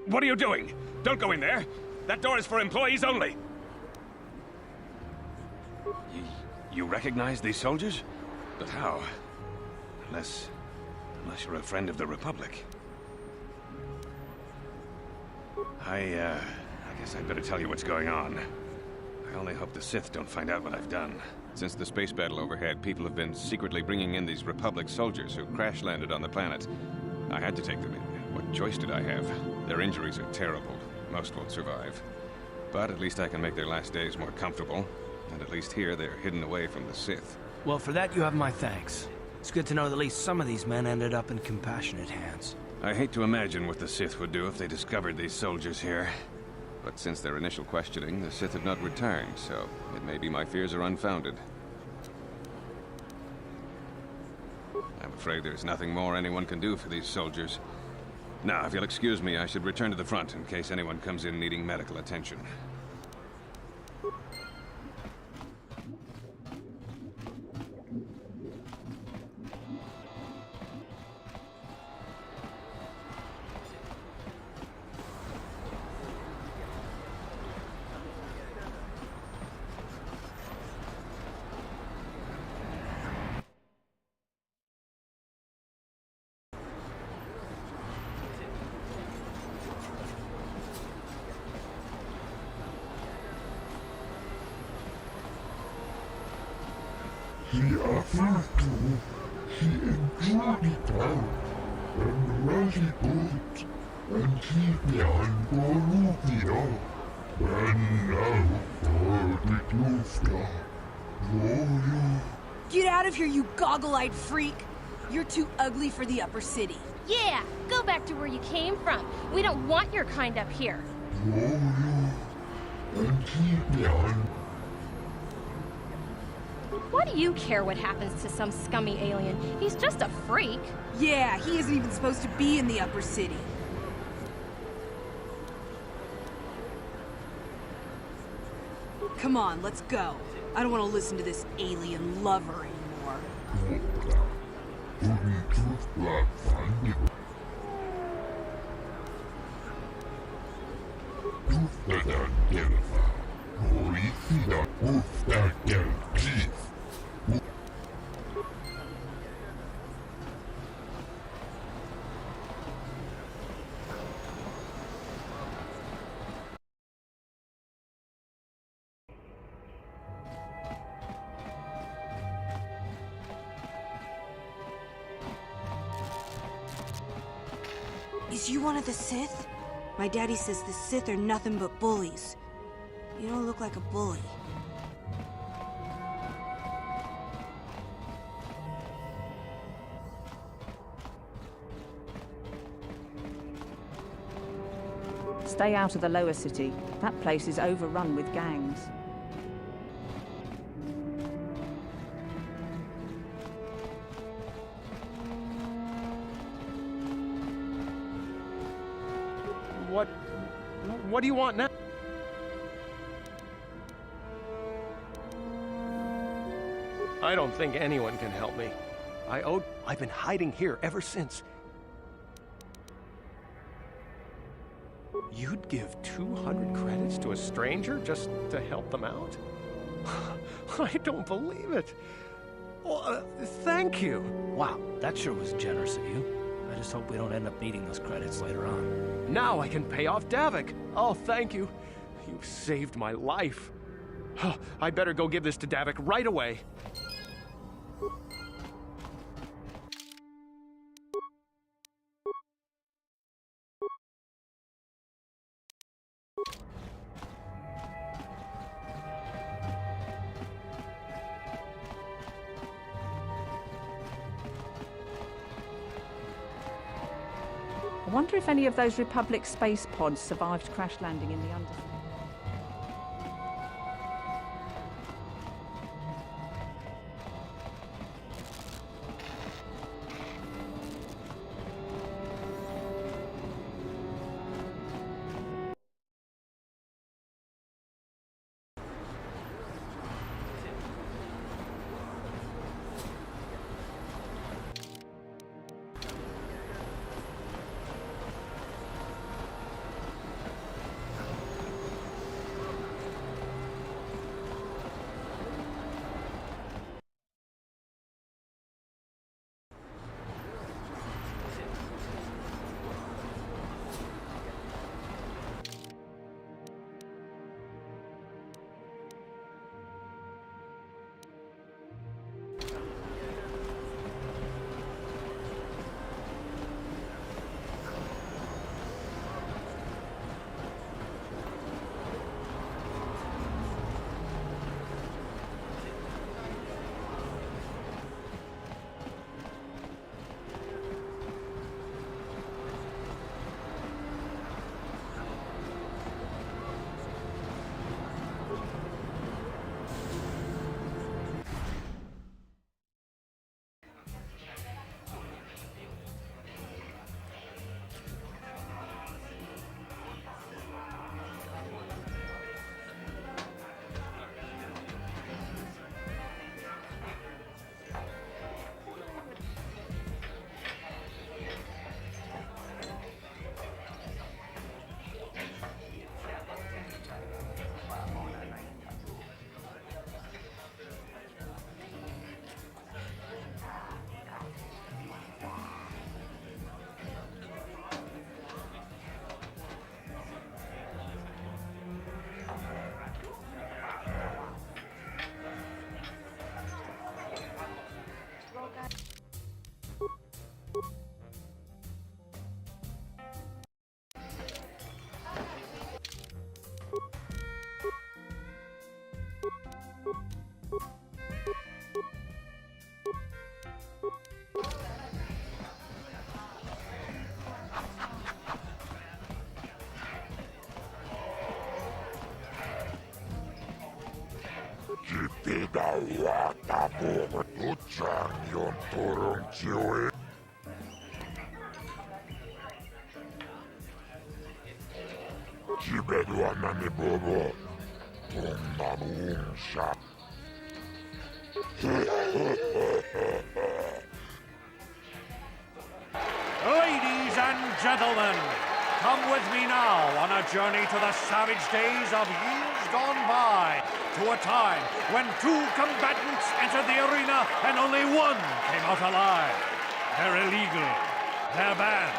What are you doing? Don't go in there. That door is for employees only. You recognize these soldiers? But how? Unless you're a friend of the Republic. I guess I'd better tell you what's going on. I only hope the Sith don't find out what I've done. Since the space battle overhead, people have been secretly bringing in these Republic soldiers who crash-landed on the planet. I had to take them in. What choice did I have? Their injuries are terrible. Most won't survive. But at least I can make their last days more comfortable. And at least here, they're hidden away from the Sith. Well, for that you have my thanks. It's good to know that at least some of these men ended up in compassionate hands. I hate to imagine what the Sith would do if they discovered these soldiers here. But since their initial questioning, the Sith have not returned, so it may be my fears are unfounded. I'm afraid there's nothing more anyone can do for these soldiers. Now, if you'll excuse me, I should return to the front in case anyone comes in needing medical attention. He offered to, he enjoyed it out, and really good, and he began Bolivia, and now for the Klufta. Get out of here, you goggle-eyed freak! You're too ugly for the upper city. Yeah, go back to where you came from. We don't want your kind up here. And he began. Why do you care what happens to some scummy alien? He's just a freak. Yeah, he isn't even supposed to be in the upper city. Come on, let's go. I don't want to listen to this alien lover anymore. Is you one of the Sith? My daddy says the Sith are nothing but bullies. You don't look like a bully. Stay out of the lower city. That place is overrun with gangs. What do you want now? I don't think anyone can help me. I've been hiding here ever since. You'd give 200 credits to a stranger just to help them out? I don't believe it. Well, thank you. Wow, that sure was generous of you. I just hope we don't end up needing those credits later on. Now I can pay off Davik. Oh, thank you. You saved my life. I better go give this to Davik right away. I wonder if any of those Republic space pods survived crash landing in the Undercity. Ladies and gentlemen, come with me now on a journey to the savage days of years gone by, to a time when two combatants entered the arena and only one came out alive. They're illegal. They're banned.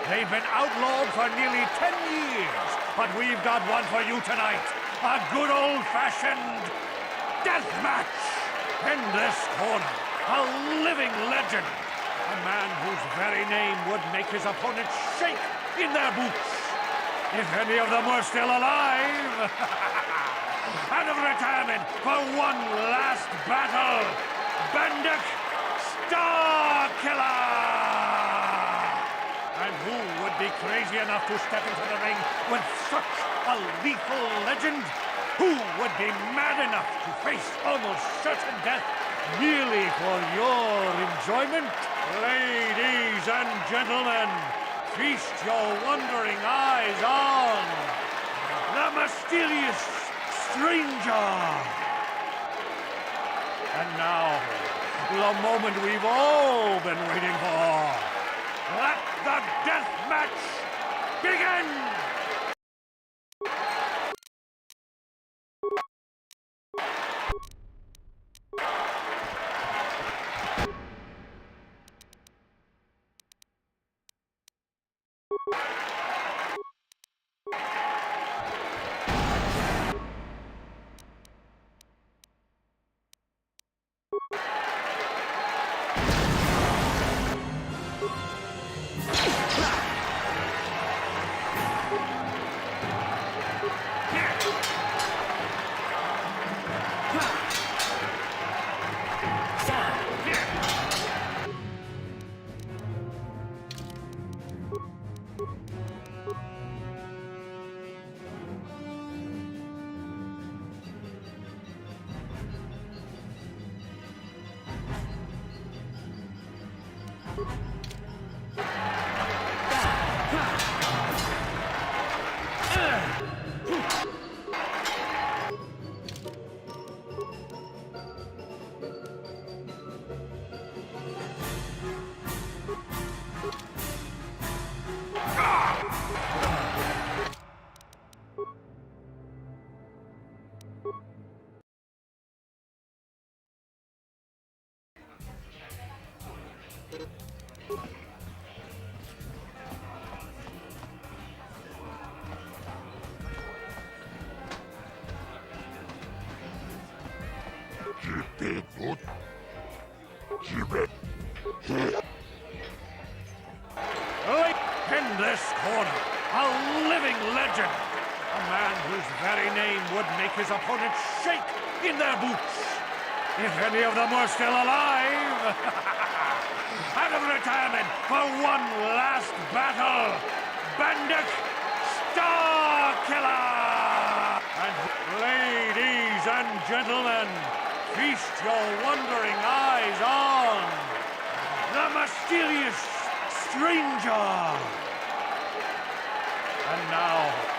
They've been outlawed for nearly 10 years, but we've got one for you tonight. A good old-fashioned death match. In this corner, a living legend. A man whose very name would make his opponents shake in their boots. If any of them were still alive. Out of retirement for one last battle, Bendik Starkiller! And who would be crazy enough to step into the ring with such a lethal legend? Who would be mad enough to face almost certain death merely for your enjoyment? Ladies and gentlemen, feast your wondering eyes on the mysterious stranger. And now, the moment we've all been waiting for. Let the death match begin! In this corner, a living legend. A man whose very name would make his opponents shake in their boots. If any of them were still alive. Out of retirement for one last battle, Bendik Starkiller! And ladies and gentlemen, feast your wondering eyes on the mysterious stranger. And now,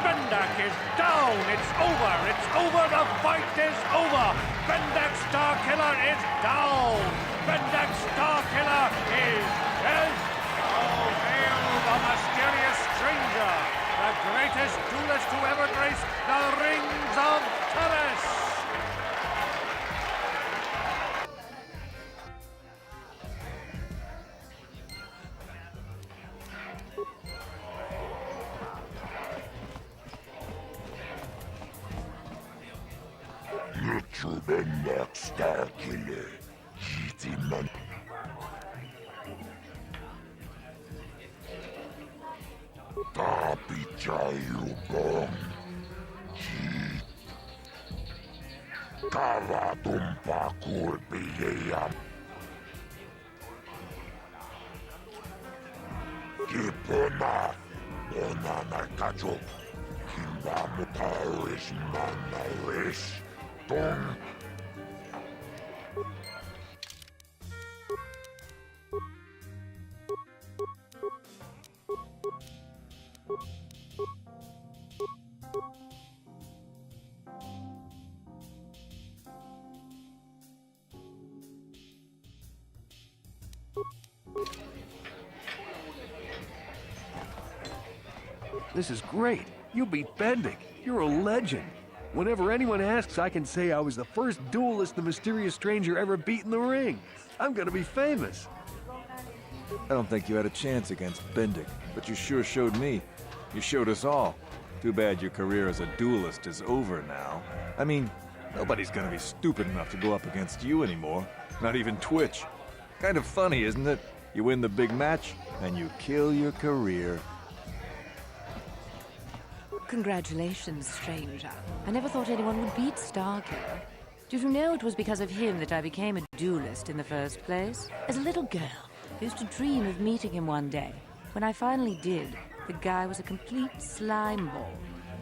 Bendak is down! It's over! It's over! The fight is over! Bendak Starkiller is down! Bendak Starkiller is dead! Oh, hail the mysterious stranger! The greatest duelist to ever grace the rings of Taris! Little Bendak Starkiller, Jitiman. Tapi Chayu Bong, Jit. Kava Tumpa Kurpiyam. Kipona, Ona Nakajo, Kimba Mutaris Manaris. Dong. This is great. You beat Bendik. You're a legend. Whenever anyone asks, I can say I was the first duelist the mysterious stranger ever beat in the ring. I'm gonna be famous. I don't think you had a chance against Bendik, but you sure showed me. You showed us all. Too bad your career as a duelist is over now. I mean, nobody's gonna be stupid enough to go up against you anymore. Not even Twitch. Kind of funny, isn't it? You win the big match, and you kill your career. Congratulations, stranger. I never thought anyone would beat Starkiller. Did you know it was because of him that I became a duelist in the first place? As a little girl, I used to dream of meeting him one day. When I finally did, the guy was a complete slime ball.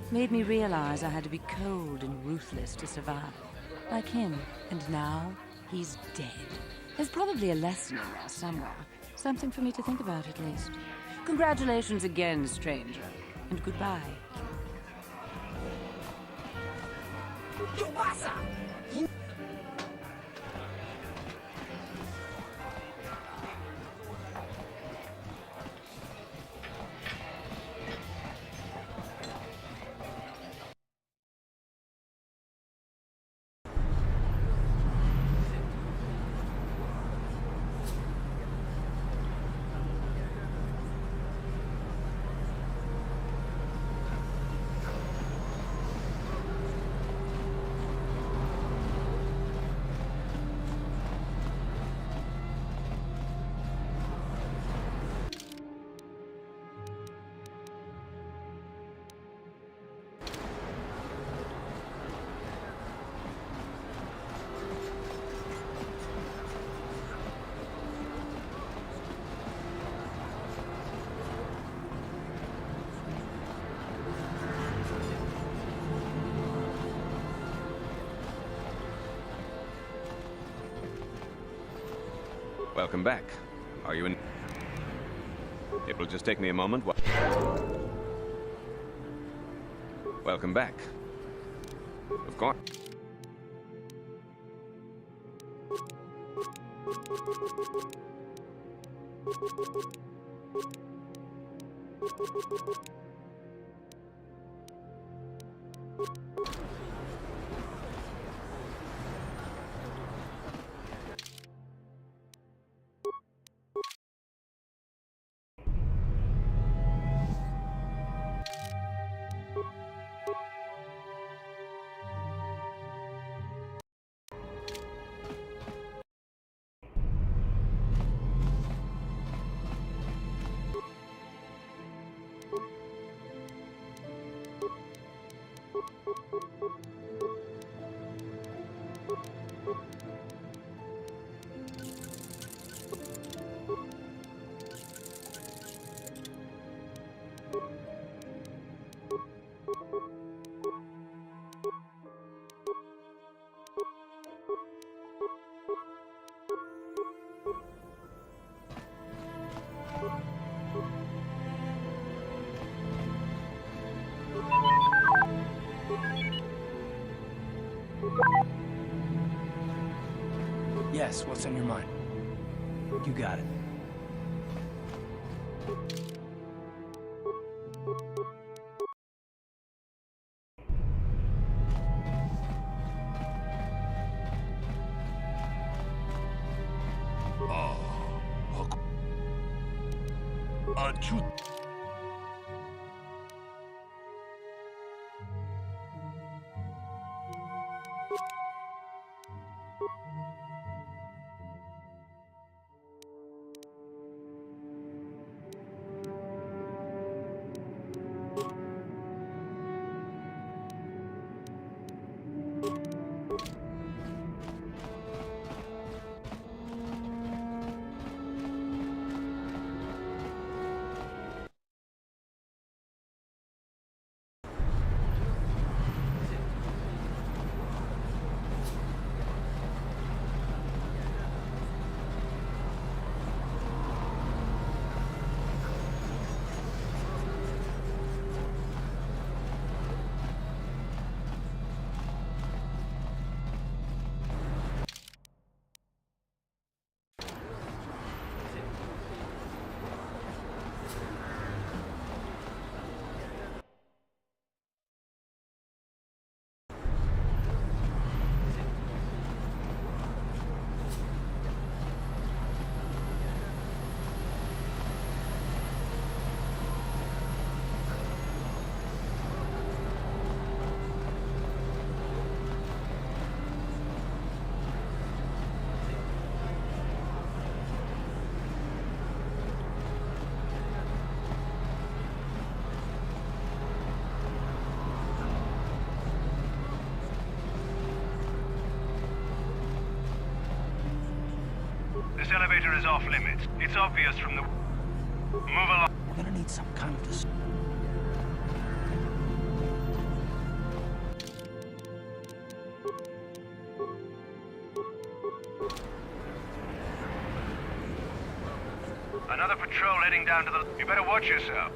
Made me realize I had to be cold and ruthless to survive. Like him. And now, he's dead. There's probably a lesson in there somewhere. Something for me to think about, at least. Congratulations again, stranger. And goodbye. Chubasa! Welcome back. Are you in? It will just take me a moment. Welcome back. Of course. Yes, what's on your mind? You got it. This elevator is off limits. It's obvious from the... Move along. We're gonna need some kind of Another patrol heading down to the... You better watch yourself.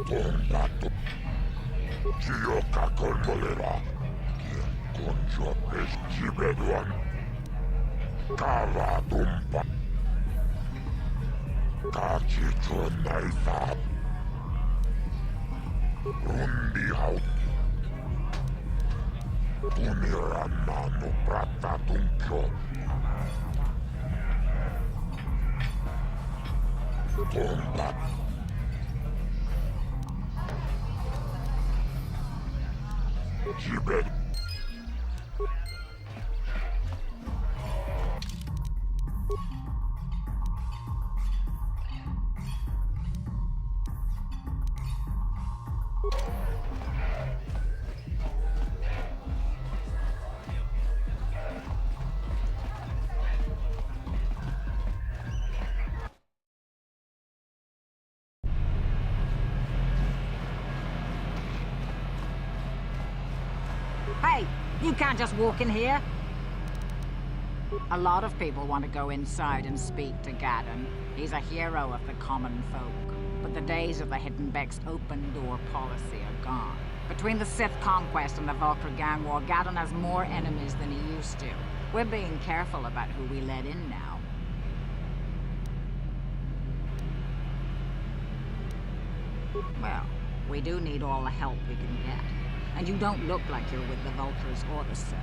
Tornato. Gioca col voleva. Concio escibeduan. Cava dumpa. Kaci chunaisa. Rundi haut. Tumirannato prattatuncho. Combat. Jibet. Hey, you can't just walk in here. A lot of people want to go inside and speak to Gaddon. He's a hero of the common folk. But the days of the Hidden Beck's open-door policy are gone. Between the Sith conquest and the Vulture gang war, Gaddon has more enemies than he used to. We're being careful about who we let in now. Well, we do need all the help we can get. And you don't look like you're with the Vultures or the Sith.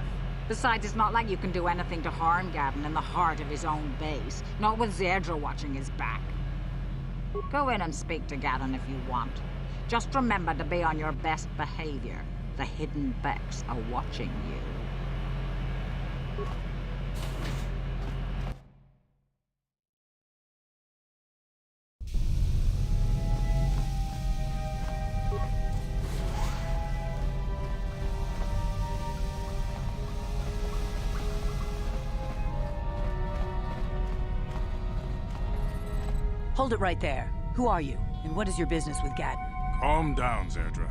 Besides, it's not like you can do anything to harm Gaddon in the heart of his own base. Not with Zerdra watching his back. Go in and speak to Gaddon if you want. Just remember to be on your best behavior. The Hidden Becks are watching you. Hold it right there. Who are you, and what is your business with Gaddon? Calm down, Zerdra.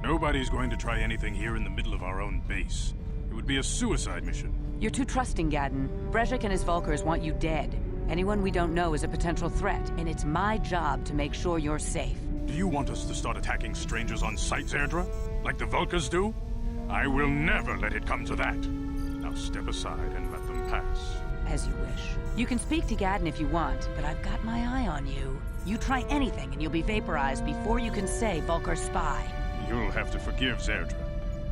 Nobody's going to try anything here in the middle of our own base. It would be a suicide mission. You're too trusting, Gaddon. Brezhik and his Vulkars want you dead. Anyone we don't know is a potential threat, and it's my job to make sure you're safe. Do you want us to start attacking strangers on sight, Zerdra? Like the Vulkars do? I will never let it come to that. Now step aside and let them pass. As you wish. You can speak to Gaddon if you want, but I've got my eye on you. You try anything and you'll be vaporized before you can say Vulkar spy. You'll have to forgive Zerdra.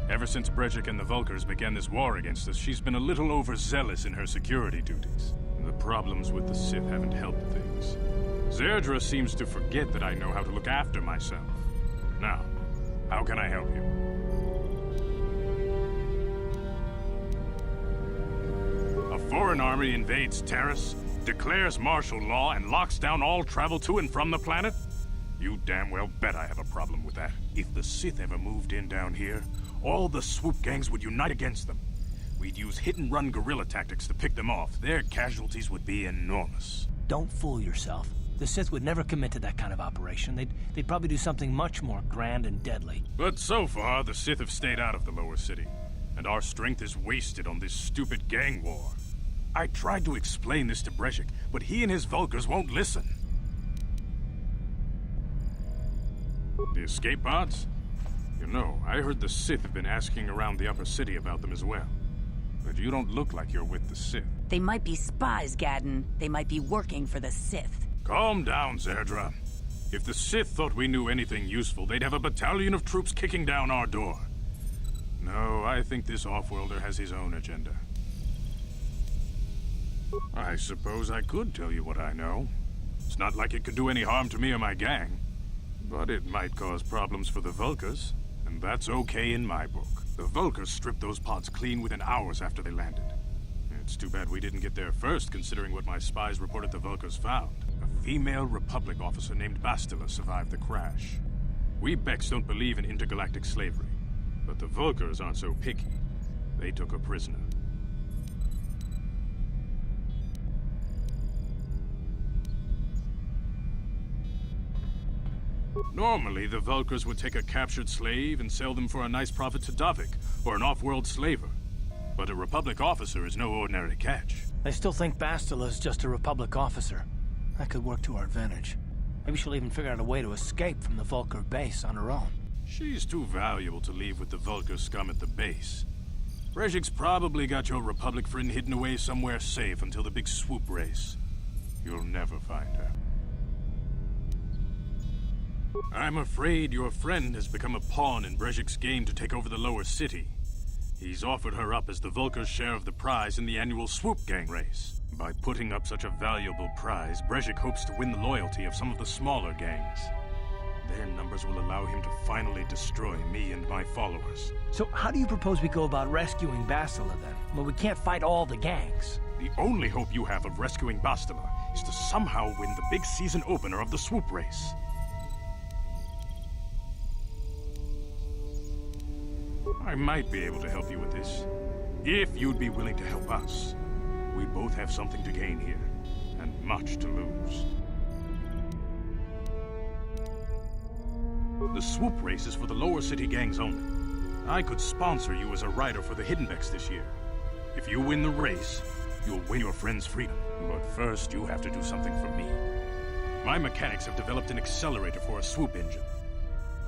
Ever since Brezhik and the Vulkars began this war against us, she's been a little overzealous in her security duties. The problems with the Sith haven't helped things. Zerdra seems to forget that I know how to look after myself. Now, how can I help you? A foreign army invades Taris, declares martial law, and locks down all travel to and from the planet? You damn well bet I have a problem with that. If the Sith ever moved in down here, all the swoop gangs would unite against them. We'd use hit-and-run guerrilla tactics to pick them off. Their casualties would be enormous. Don't fool yourself. The Sith would never commit to that kind of operation. They'd probably do something much more grand and deadly. But so far, the Sith have stayed out of the lower city, and our strength is wasted on this stupid gang war. I tried to explain this to Brezhik, but he and his Vulkars won't listen. The escape pods? You know, I heard the Sith have been asking around the upper city about them as well. But you don't look like you're with the Sith. They might be spies, Gaddon. They might be working for the Sith. Calm down, Zerdra. If the Sith thought we knew anything useful, they'd have a battalion of troops kicking down our door. No, I think this off-worlder has his own agenda. I suppose I could tell you what I know. It's not like it could do any harm to me or my gang. But it might cause problems for the Vulkars, and that's okay in my book. The Vulkars stripped those pods clean within hours after they landed. It's too bad we didn't get there first, considering what my spies reported the Vulkars found. A female Republic officer named Bastila survived the crash. We Becks don't believe in intergalactic slavery, but the Vulkars aren't so picky. They took her prisoner. Normally, the Vulkars would take a captured slave and sell them for a nice profit to Davik, or an off-world slaver. But a Republic officer is no ordinary catch. I still think Bastila is just a Republic officer. That could work to our advantage. Maybe she'll even figure out a way to escape from the Vulkar base on her own. She's too valuable to leave with the Vulkar scum at the base. Brezhik's probably got your Republic friend hidden away somewhere safe until the big swoop race. You'll never find her. I'm afraid your friend has become a pawn in Brezhik's game to take over the lower city. He's offered her up as the Vulkar's share of the prize in the annual Swoop Gang race. By putting up such a valuable prize, Brezhik hopes to win the loyalty of some of the smaller gangs. Their numbers will allow him to finally destroy me and my followers. So how do you propose we go about rescuing Bastila then? Well, we can't fight all the gangs. The only hope you have of rescuing Bastila is to somehow win the big season opener of the Swoop race. I might be able to help you with this, if you'd be willing to help us. We both have something to gain here, and much to lose. The Swoop race is for the lower city gangs only. I could sponsor you as a rider for the Hiddenbecks this year. If you win the race, you'll win your friend's freedom. But first, you have to do something for me. My mechanics have developed an accelerator for a Swoop engine.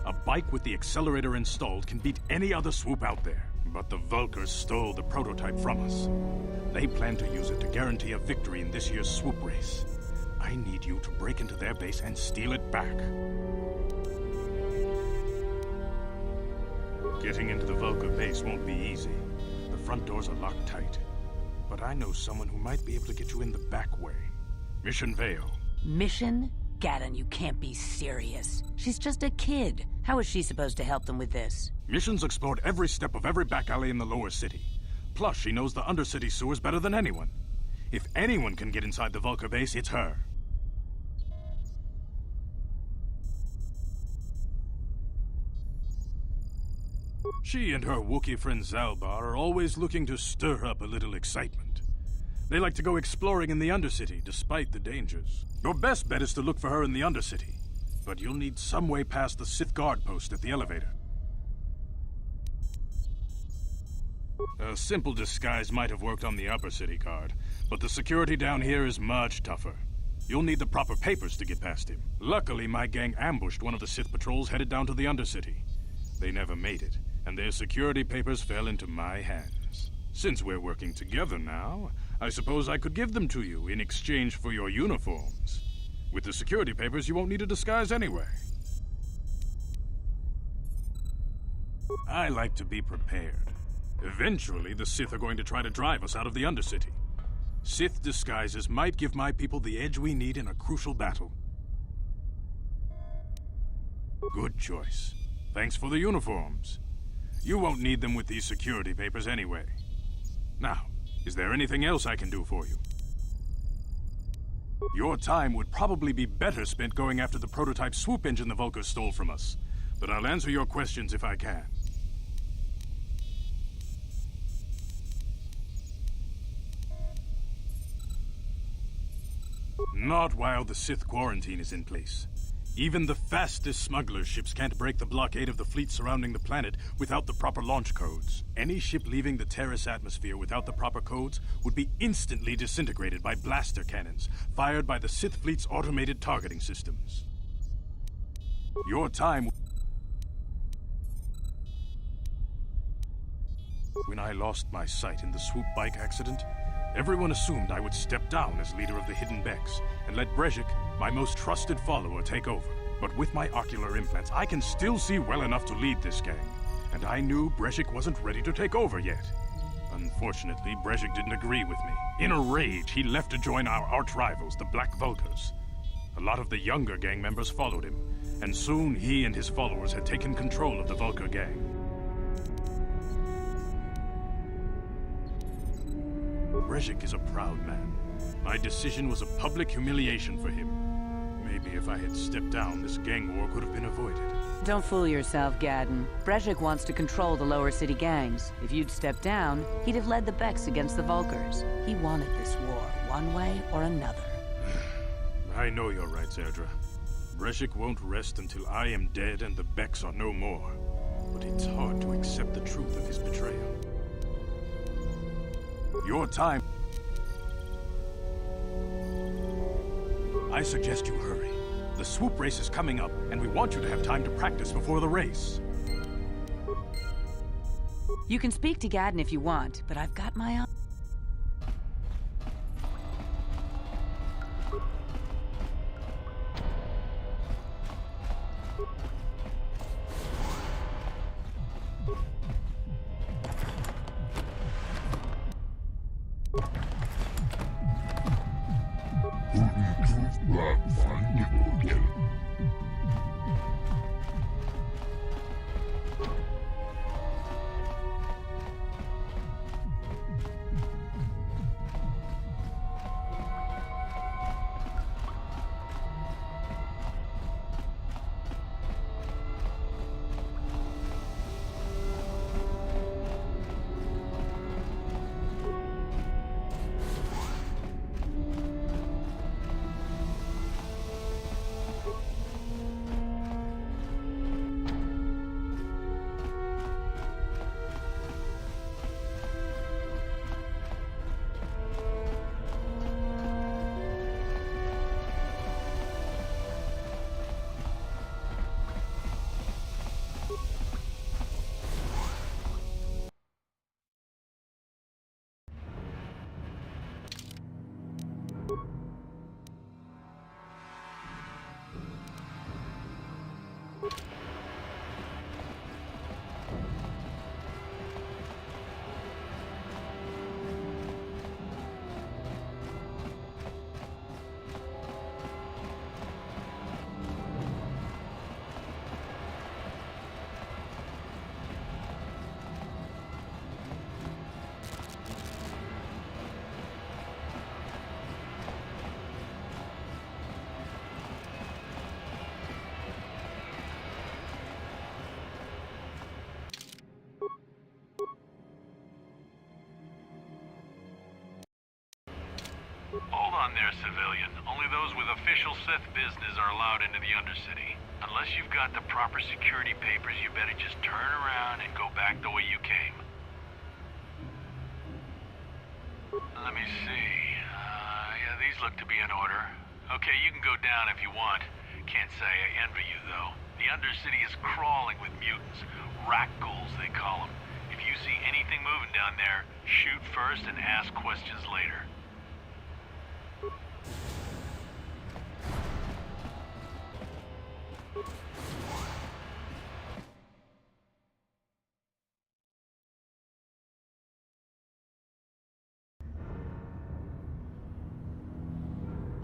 A bike with the accelerator installed can beat any other Swoop out there. But the Vulkars stole the prototype from us. They plan to use it to guarantee a victory in this year's Swoop race. I need you to break into their base and steal it back. Getting into the Vulkar base won't be easy. The front doors are locked tight. But I know someone who might be able to get you in the back way. Mission Vale. Mission? Gaddon, you can't be serious. She's just a kid. How is she supposed to help them with this? Mission's explored every step of every back alley in the lower city. Plus, she knows the Undercity sewers better than anyone. If anyone can get inside the Vulkar base, it's her. She and her Wookiee friend Zalbar are always looking to stir up a little excitement. They like to go exploring in the Undercity, despite the dangers. Your best bet is to look for her in the Undercity, but you'll need some way past the Sith guard post at the elevator. A simple disguise might have worked on the Upper City guard, but the security down here is much tougher. You'll need the proper papers to get past him. Luckily, my gang ambushed one of the Sith patrols headed down to the Undercity. They never made it, and their security papers fell into my hands. Since we're working together now, I suppose I could give them to you in exchange for your uniforms. With the security papers, you won't need a disguise anyway. I like to be prepared. Eventually, the Sith are going to try to drive us out of the Undercity. Sith disguises might give my people the edge we need in a crucial battle. Good choice. Thanks for the uniforms. You won't need them with these security papers anyway. Now, is there anything else I can do for you? Your time would probably be better spent going after the prototype swoop engine the Vulkars stole from us, but I'll answer your questions if I can. Not while the Sith quarantine is in place. Even the fastest smuggler ships can't break the blockade of the fleet surrounding the planet without the proper launch codes. Any ship leaving the Taris atmosphere without the proper codes would be instantly disintegrated by blaster cannons fired by the Sith fleet's automated targeting systems. Your time... When I lost my sight in the swoop bike accident, everyone assumed I would step down as leader of the Hidden Becks and let Brezhik, my most trusted follower, take over. But with my ocular implants, I can still see well enough to lead this gang. And I knew Brezhik wasn't ready to take over yet. Unfortunately, Brezhik didn't agree with me. In a rage, he left to join our arch-rivals, the Black Vulkars. A lot of the younger gang members followed him, and soon he and his followers had taken control of the Vulkar gang. Brezhik is a proud man. My decision was a public humiliation for him. Maybe if I had stepped down, this gang war could have been avoided. Don't fool yourself, Gaddon. Brezhik wants to control the lower city gangs. If you'd stepped down, he'd have led the Becks against the Vulkars. He wanted this war, one way or another. I know you're right, Zerdra. Brezhik won't rest until I am dead and the Becks are no more. But it's hard to accept the truth of his betrayal. Your time... I suggest you hurry. The swoop race is coming up, and we want you to have time to practice before the race. You can speak to Gaddon if you want, but I've got my eye. Hold on there, civilian. Only those with official Sith business are allowed into the Undercity. Unless you've got the proper security papers, you better just turn around and go back the way you came. Let me see. Yeah, these look to be in order. Okay, you can go down if you want. Can't say I envy you, though. The Undercity is crawling with mutants. Rat-ghouls, they call them. If you see anything moving down there, shoot first and ask questions later.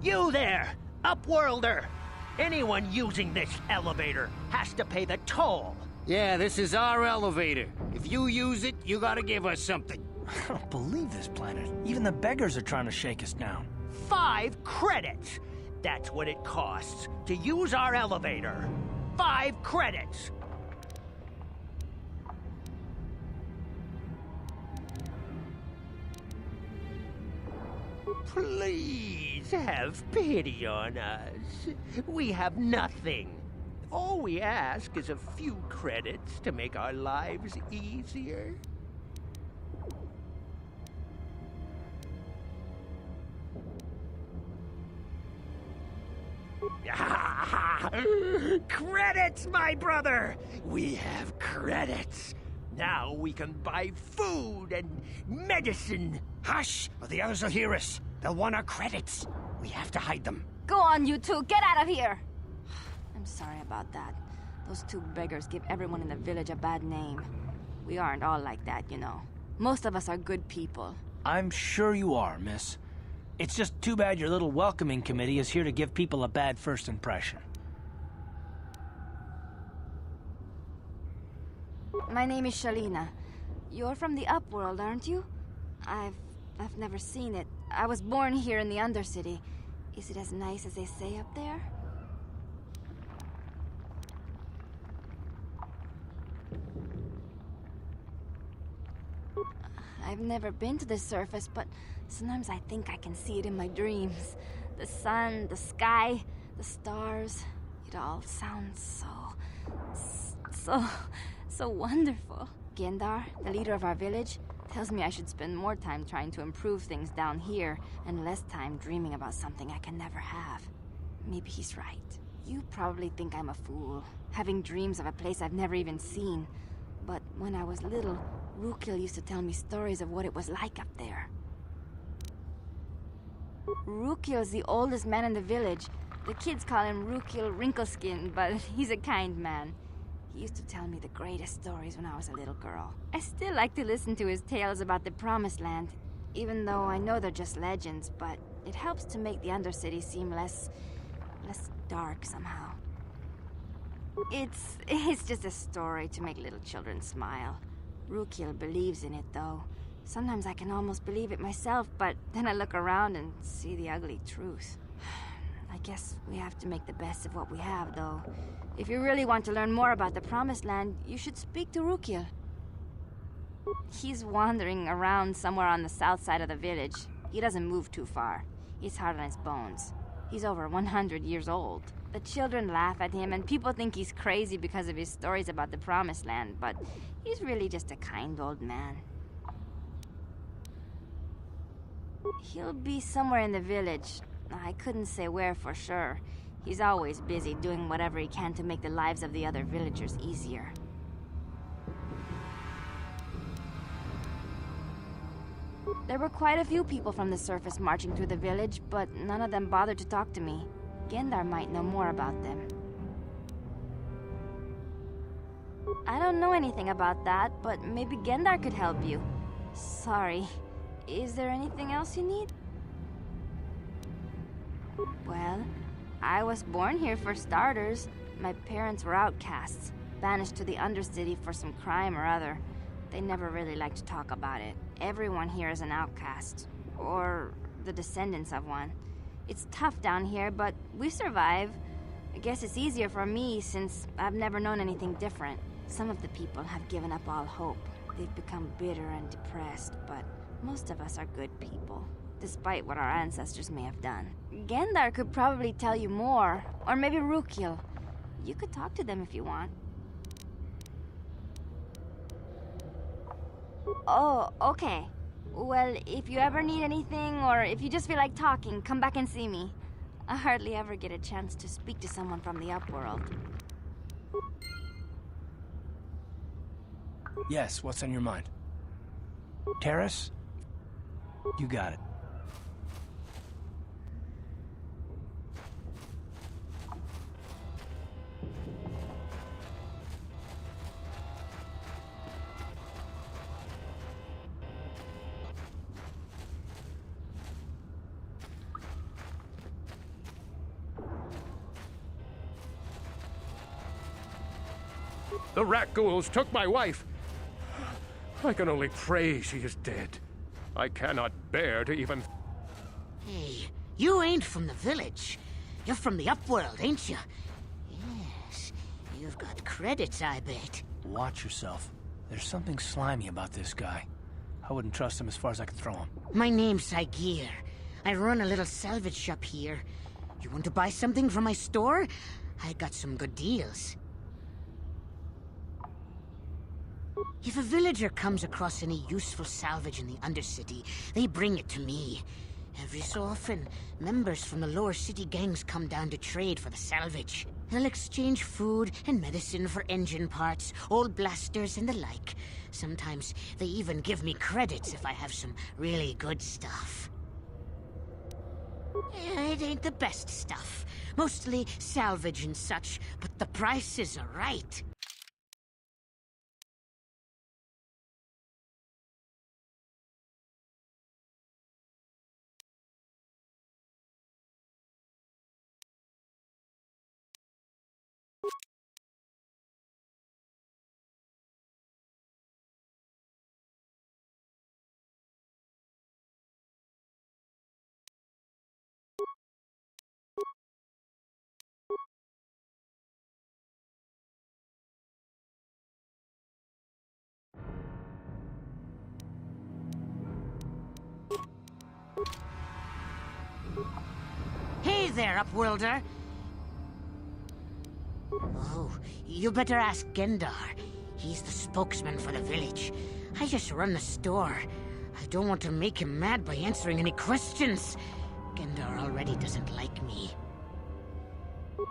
You there, Upworlder! Anyone using this elevator has to pay the toll. Yeah, this is our elevator. If you use it, you gotta give us something. I don't believe this planet. Even the beggars are trying to shake us down. 5 credits! That's what it costs to use our elevator. 5 credits! Please have pity on us. We have nothing. All we ask is a few credits to make our lives easier. Credits, my brother! We have credits. Now we can buy food and medicine. Hush, or the others will hear us. They'll want our credits. We have to hide them. Go on, you two. Get out of here. I'm sorry about that. Those 2 beggars give everyone in the village a bad name. We aren't all like that, you know. Most of us are good people. I'm sure you are, miss. It's just too bad your little welcoming committee is here to give people a bad first impression. My name is Shalina. You're from the Upworld, aren't you? I've never seen it. I was born here in the Undercity. Is it as nice as they say up there? I've never been to the surface, but sometimes I think I can see it in my dreams. The sun, the sky, the stars. It all sounds so wonderful. Gendar, the leader of our village, tells me I should spend more time trying to improve things down here and less time dreaming about something I can never have. Maybe he's right. You probably think I'm a fool, having dreams of a place I've never even seen. But when I was little, Rukil used to tell me stories of what it was like up there. Rukil's the oldest man in the village. The kids call him Rukil Wrinkleskin, but he's a kind man. He used to tell me the greatest stories when I was a little girl. I still like to listen to his tales about the Promised Land, even though I know they're just legends, but It helps to make the Undercity seem less dark somehow. It's just a story to make little children smile. Rukiel believes in it, though. Sometimes I can almost believe it myself, but then I look around and see the ugly truth. I guess we have to make the best of what we have, though. If you really want to learn more about the Promised Land, you should speak to Rukiel. He's wandering around somewhere on the south side of the village. He doesn't move too far. He's hard on his bones. He's over 100 years old. The children laugh at him, and people think he's crazy because of his stories about the Promised Land, but he's really just a kind old man. He'll be somewhere in the village. I couldn't say where for sure. He's always busy doing whatever he can to make the lives of the other villagers easier. There were quite a few people from the surface marching through the village, but none of them bothered to talk to me. Gendar might know more about them. I don't know anything about that, but maybe Gendar could help you. Sorry. Is there anything else you need? Well, I was born here for starters. My parents were outcasts, banished to the Undercity for some crime or other. They never really liked to talk about it. Everyone here is an outcast, or the descendants of one. It's tough down here, but we survive. I guess it's easier for me since I've never known anything different. Some of the people have given up all hope. They've become bitter and depressed, but most of us are good people, despite what our ancestors may have done. Gendar could probably tell you more, or maybe Rukiel. You could talk to them if you want. Oh, okay. Well, if you ever need anything, or if you just feel like talking, come back and see me. I hardly ever get a chance to speak to someone from the Upworld. Yes, what's on your mind? Taris? You got it. The rat ghouls took my wife. I can only pray she is dead. I cannot bear to even... Hey, you ain't from the village. You're from the Upworld, ain't you? Yes, you've got credits, I bet. Watch yourself. There's something slimy about this guy. I wouldn't trust him as far as I could throw him. My name's Saigir. I run a little salvage shop here. You want to buy something from my store? I got some good deals. If a villager comes across any useful salvage in the Undercity, they bring it to me. Every so often, members from the lower city gangs come down to trade for the salvage. They'll exchange food and medicine for engine parts, old blasters and the like. Sometimes they even give me credits if I have some really good stuff. It ain't the best stuff. Mostly salvage and such, but the prices are right. Hey there, Upworlder! Oh, you better ask Gendar. He's the spokesman for the village. I just run the store. I don't want to make him mad by answering any questions. Gendar already doesn't like me.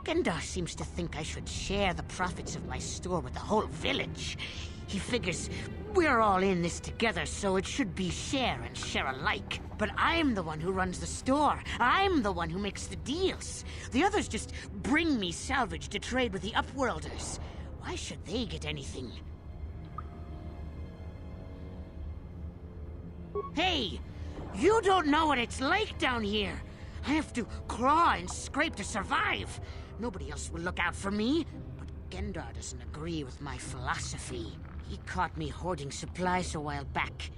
Gendar seems to think I should share the profits of my store with the whole village. He figures we're all in this together, so it should be share and share alike. But I'm the one who runs the store. I'm the one who makes the deals. The others just bring me salvage to trade with the Upworlders. Why should they get anything? Hey! You don't know what it's like down here. I have to claw and scrape to survive. Nobody else will look out for me. But Gendar doesn't agree with my philosophy. He caught me hoarding supplies a while back.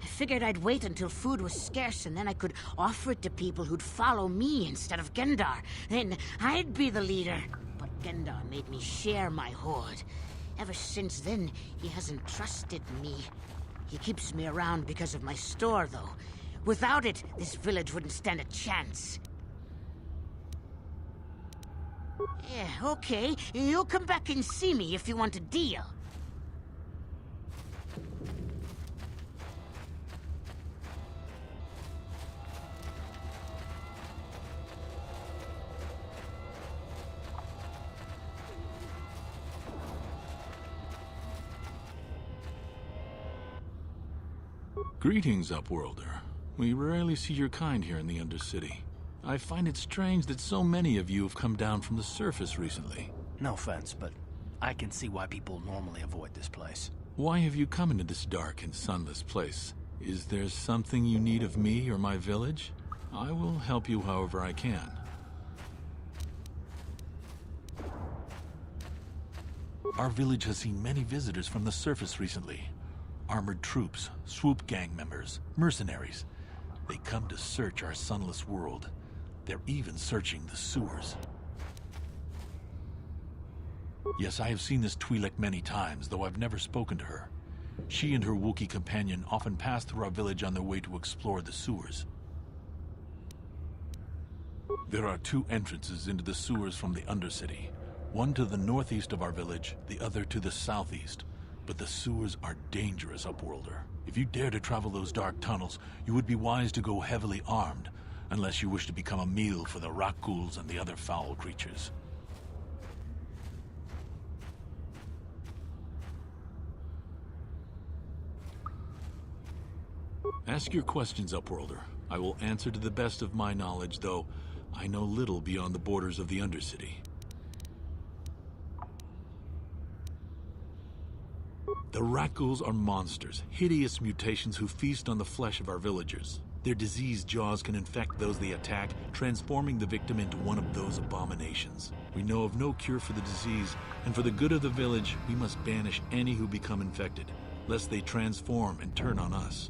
I figured I'd wait until food was scarce and then I could offer it to people who'd follow me instead of Gendar. Then I'd be the leader. But Gendar made me share my hoard. Ever since then, he hasn't trusted me. He keeps me around because of my store, though. Without it, this village wouldn't stand a chance. Yeah, okay. You'll come back and see me if you want a deal. Greetings, Upworlder. We rarely see your kind here in the Undercity. I find it strange that so many of you have come down from the surface recently. No offense, but I can see why people normally avoid this place. Why have you come into this dark and sunless place? Is there something you need of me or my village? I will help you however I can. Our village has seen many visitors from the surface recently. Armored troops, swoop gang members, mercenaries. They come to search our sunless world. They're even searching the sewers. Yes, I have seen this Twi'lek many times, though I've never spoken to her. She and her Wookiee companion often pass through our village on their way to explore the sewers. There are two entrances into the sewers from the Undercity. One to the northeast of our village, the other to the southeast. But the sewers are dangerous, Upworlder. If you dare to travel those dark tunnels, you would be wise to go heavily armed, unless you wish to become a meal for the rock ghouls and the other foul creatures. Ask your questions, Upworlder. I will answer to the best of my knowledge, though I know little beyond the borders of the Undercity. The Rakghouls are monsters, hideous mutations who feast on the flesh of our villagers. Their diseased jaws can infect those they attack, transforming the victim into one of those abominations. We know of no cure for the disease, and for the good of the village, we must banish any who become infected, lest they transform and turn on us.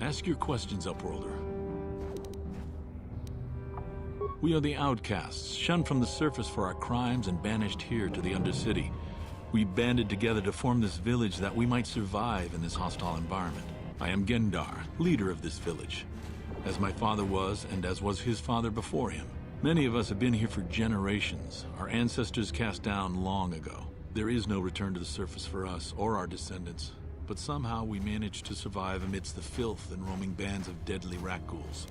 Ask your questions, Upworlder. We are the outcasts, shunned from the surface for our crimes and banished here to the Undercity. We banded together to form this village that we might survive in this hostile environment. I am Gendar, leader of this village, as my father was and as was his father before him. Many of us have been here for generations, our ancestors cast down long ago. There is no return to the surface for us or our descendants, but somehow we managed to survive amidst the filth and roaming bands of deadly Rakghouls.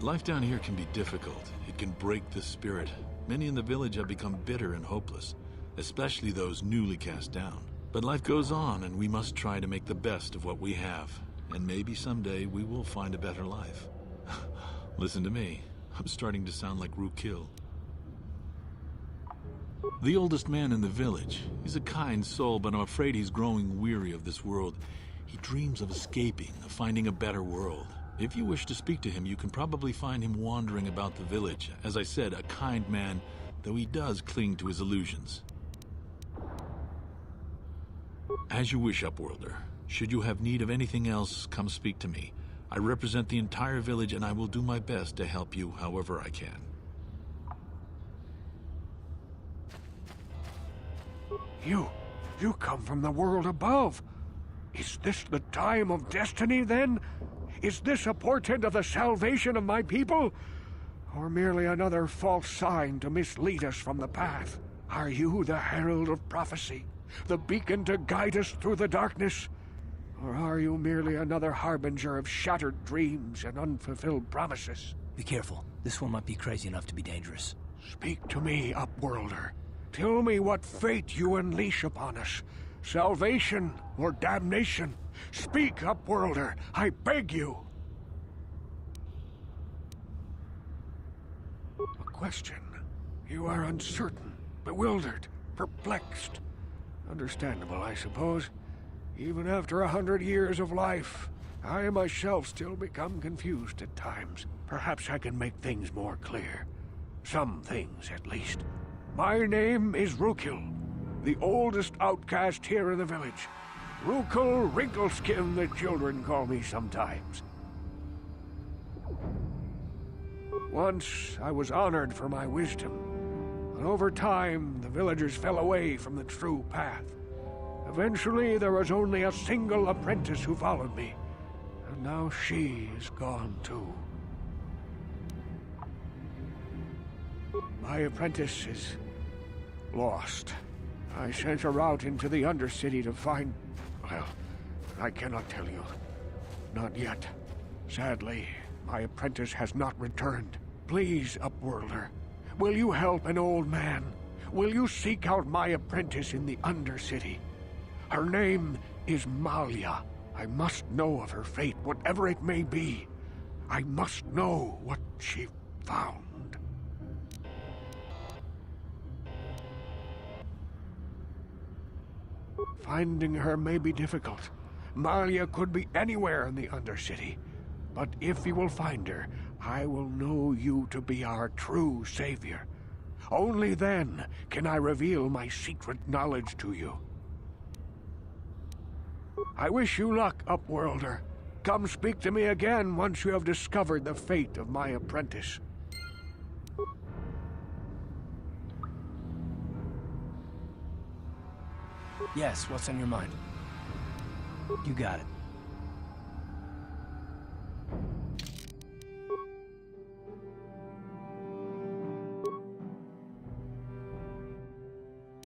Life down here can be difficult. It can break the spirit. Many in the village have become bitter and hopeless, especially those newly cast down. But life goes on, and we must try to make the best of what we have. And maybe someday we will find a better life. Listen to me. I'm starting to sound like Rookil. The oldest man in the village. He's a kind soul, but I'm afraid he's growing weary of this world. He dreams of escaping, of finding a better world. If you wish to speak to him, you can probably find him wandering about the village. As I said, a kind man, though he does cling to his illusions. As you wish, Upworlder. Should you have need of anything else, come speak to me. I represent the entire village, and I will do my best to help you however I can. You come from the world above. Is this the time of destiny, then? Is this a portent of the salvation of my people? Or merely another false sign to mislead us from the path? Are you the herald of prophecy? The beacon to guide us through the darkness? Or are you merely another harbinger of shattered dreams and unfulfilled promises? Be careful. This one might be crazy enough to be dangerous. Speak to me, Upworlder. Tell me what fate you unleash upon us. Salvation or damnation? Speak, Upworlder, I beg you. A question. You are uncertain, bewildered, perplexed. Understandable, I suppose. Even after 100 years of life, I myself still become confused at times. Perhaps I can make things more clear. Some things, at least. My name is Rukil, the oldest outcast here in the village. Rukil Wrinkleskin, the children call me sometimes. Once, I was honored for my wisdom, but over time, the villagers fell away from the true path. Eventually, there was only a single apprentice who followed me, and now she is gone too. My apprentice is lost. I sent her out into the Undercity to find... well, I cannot tell you. Not yet. Sadly, my apprentice has not returned. Please, Upworlder, will you help an old man? Will you seek out my apprentice in the Undercity? Her name is Malia. I must know of her fate, whatever it may be. I must know what she found. Finding her may be difficult. Malia could be anywhere in the Undercity. But if you will find her, I will know you to be our true savior. Only then can I reveal my secret knowledge to you. I wish you luck, Upworlder. Come speak to me again once you have discovered the fate of my apprentice. Yes, what's on your mind? You got it.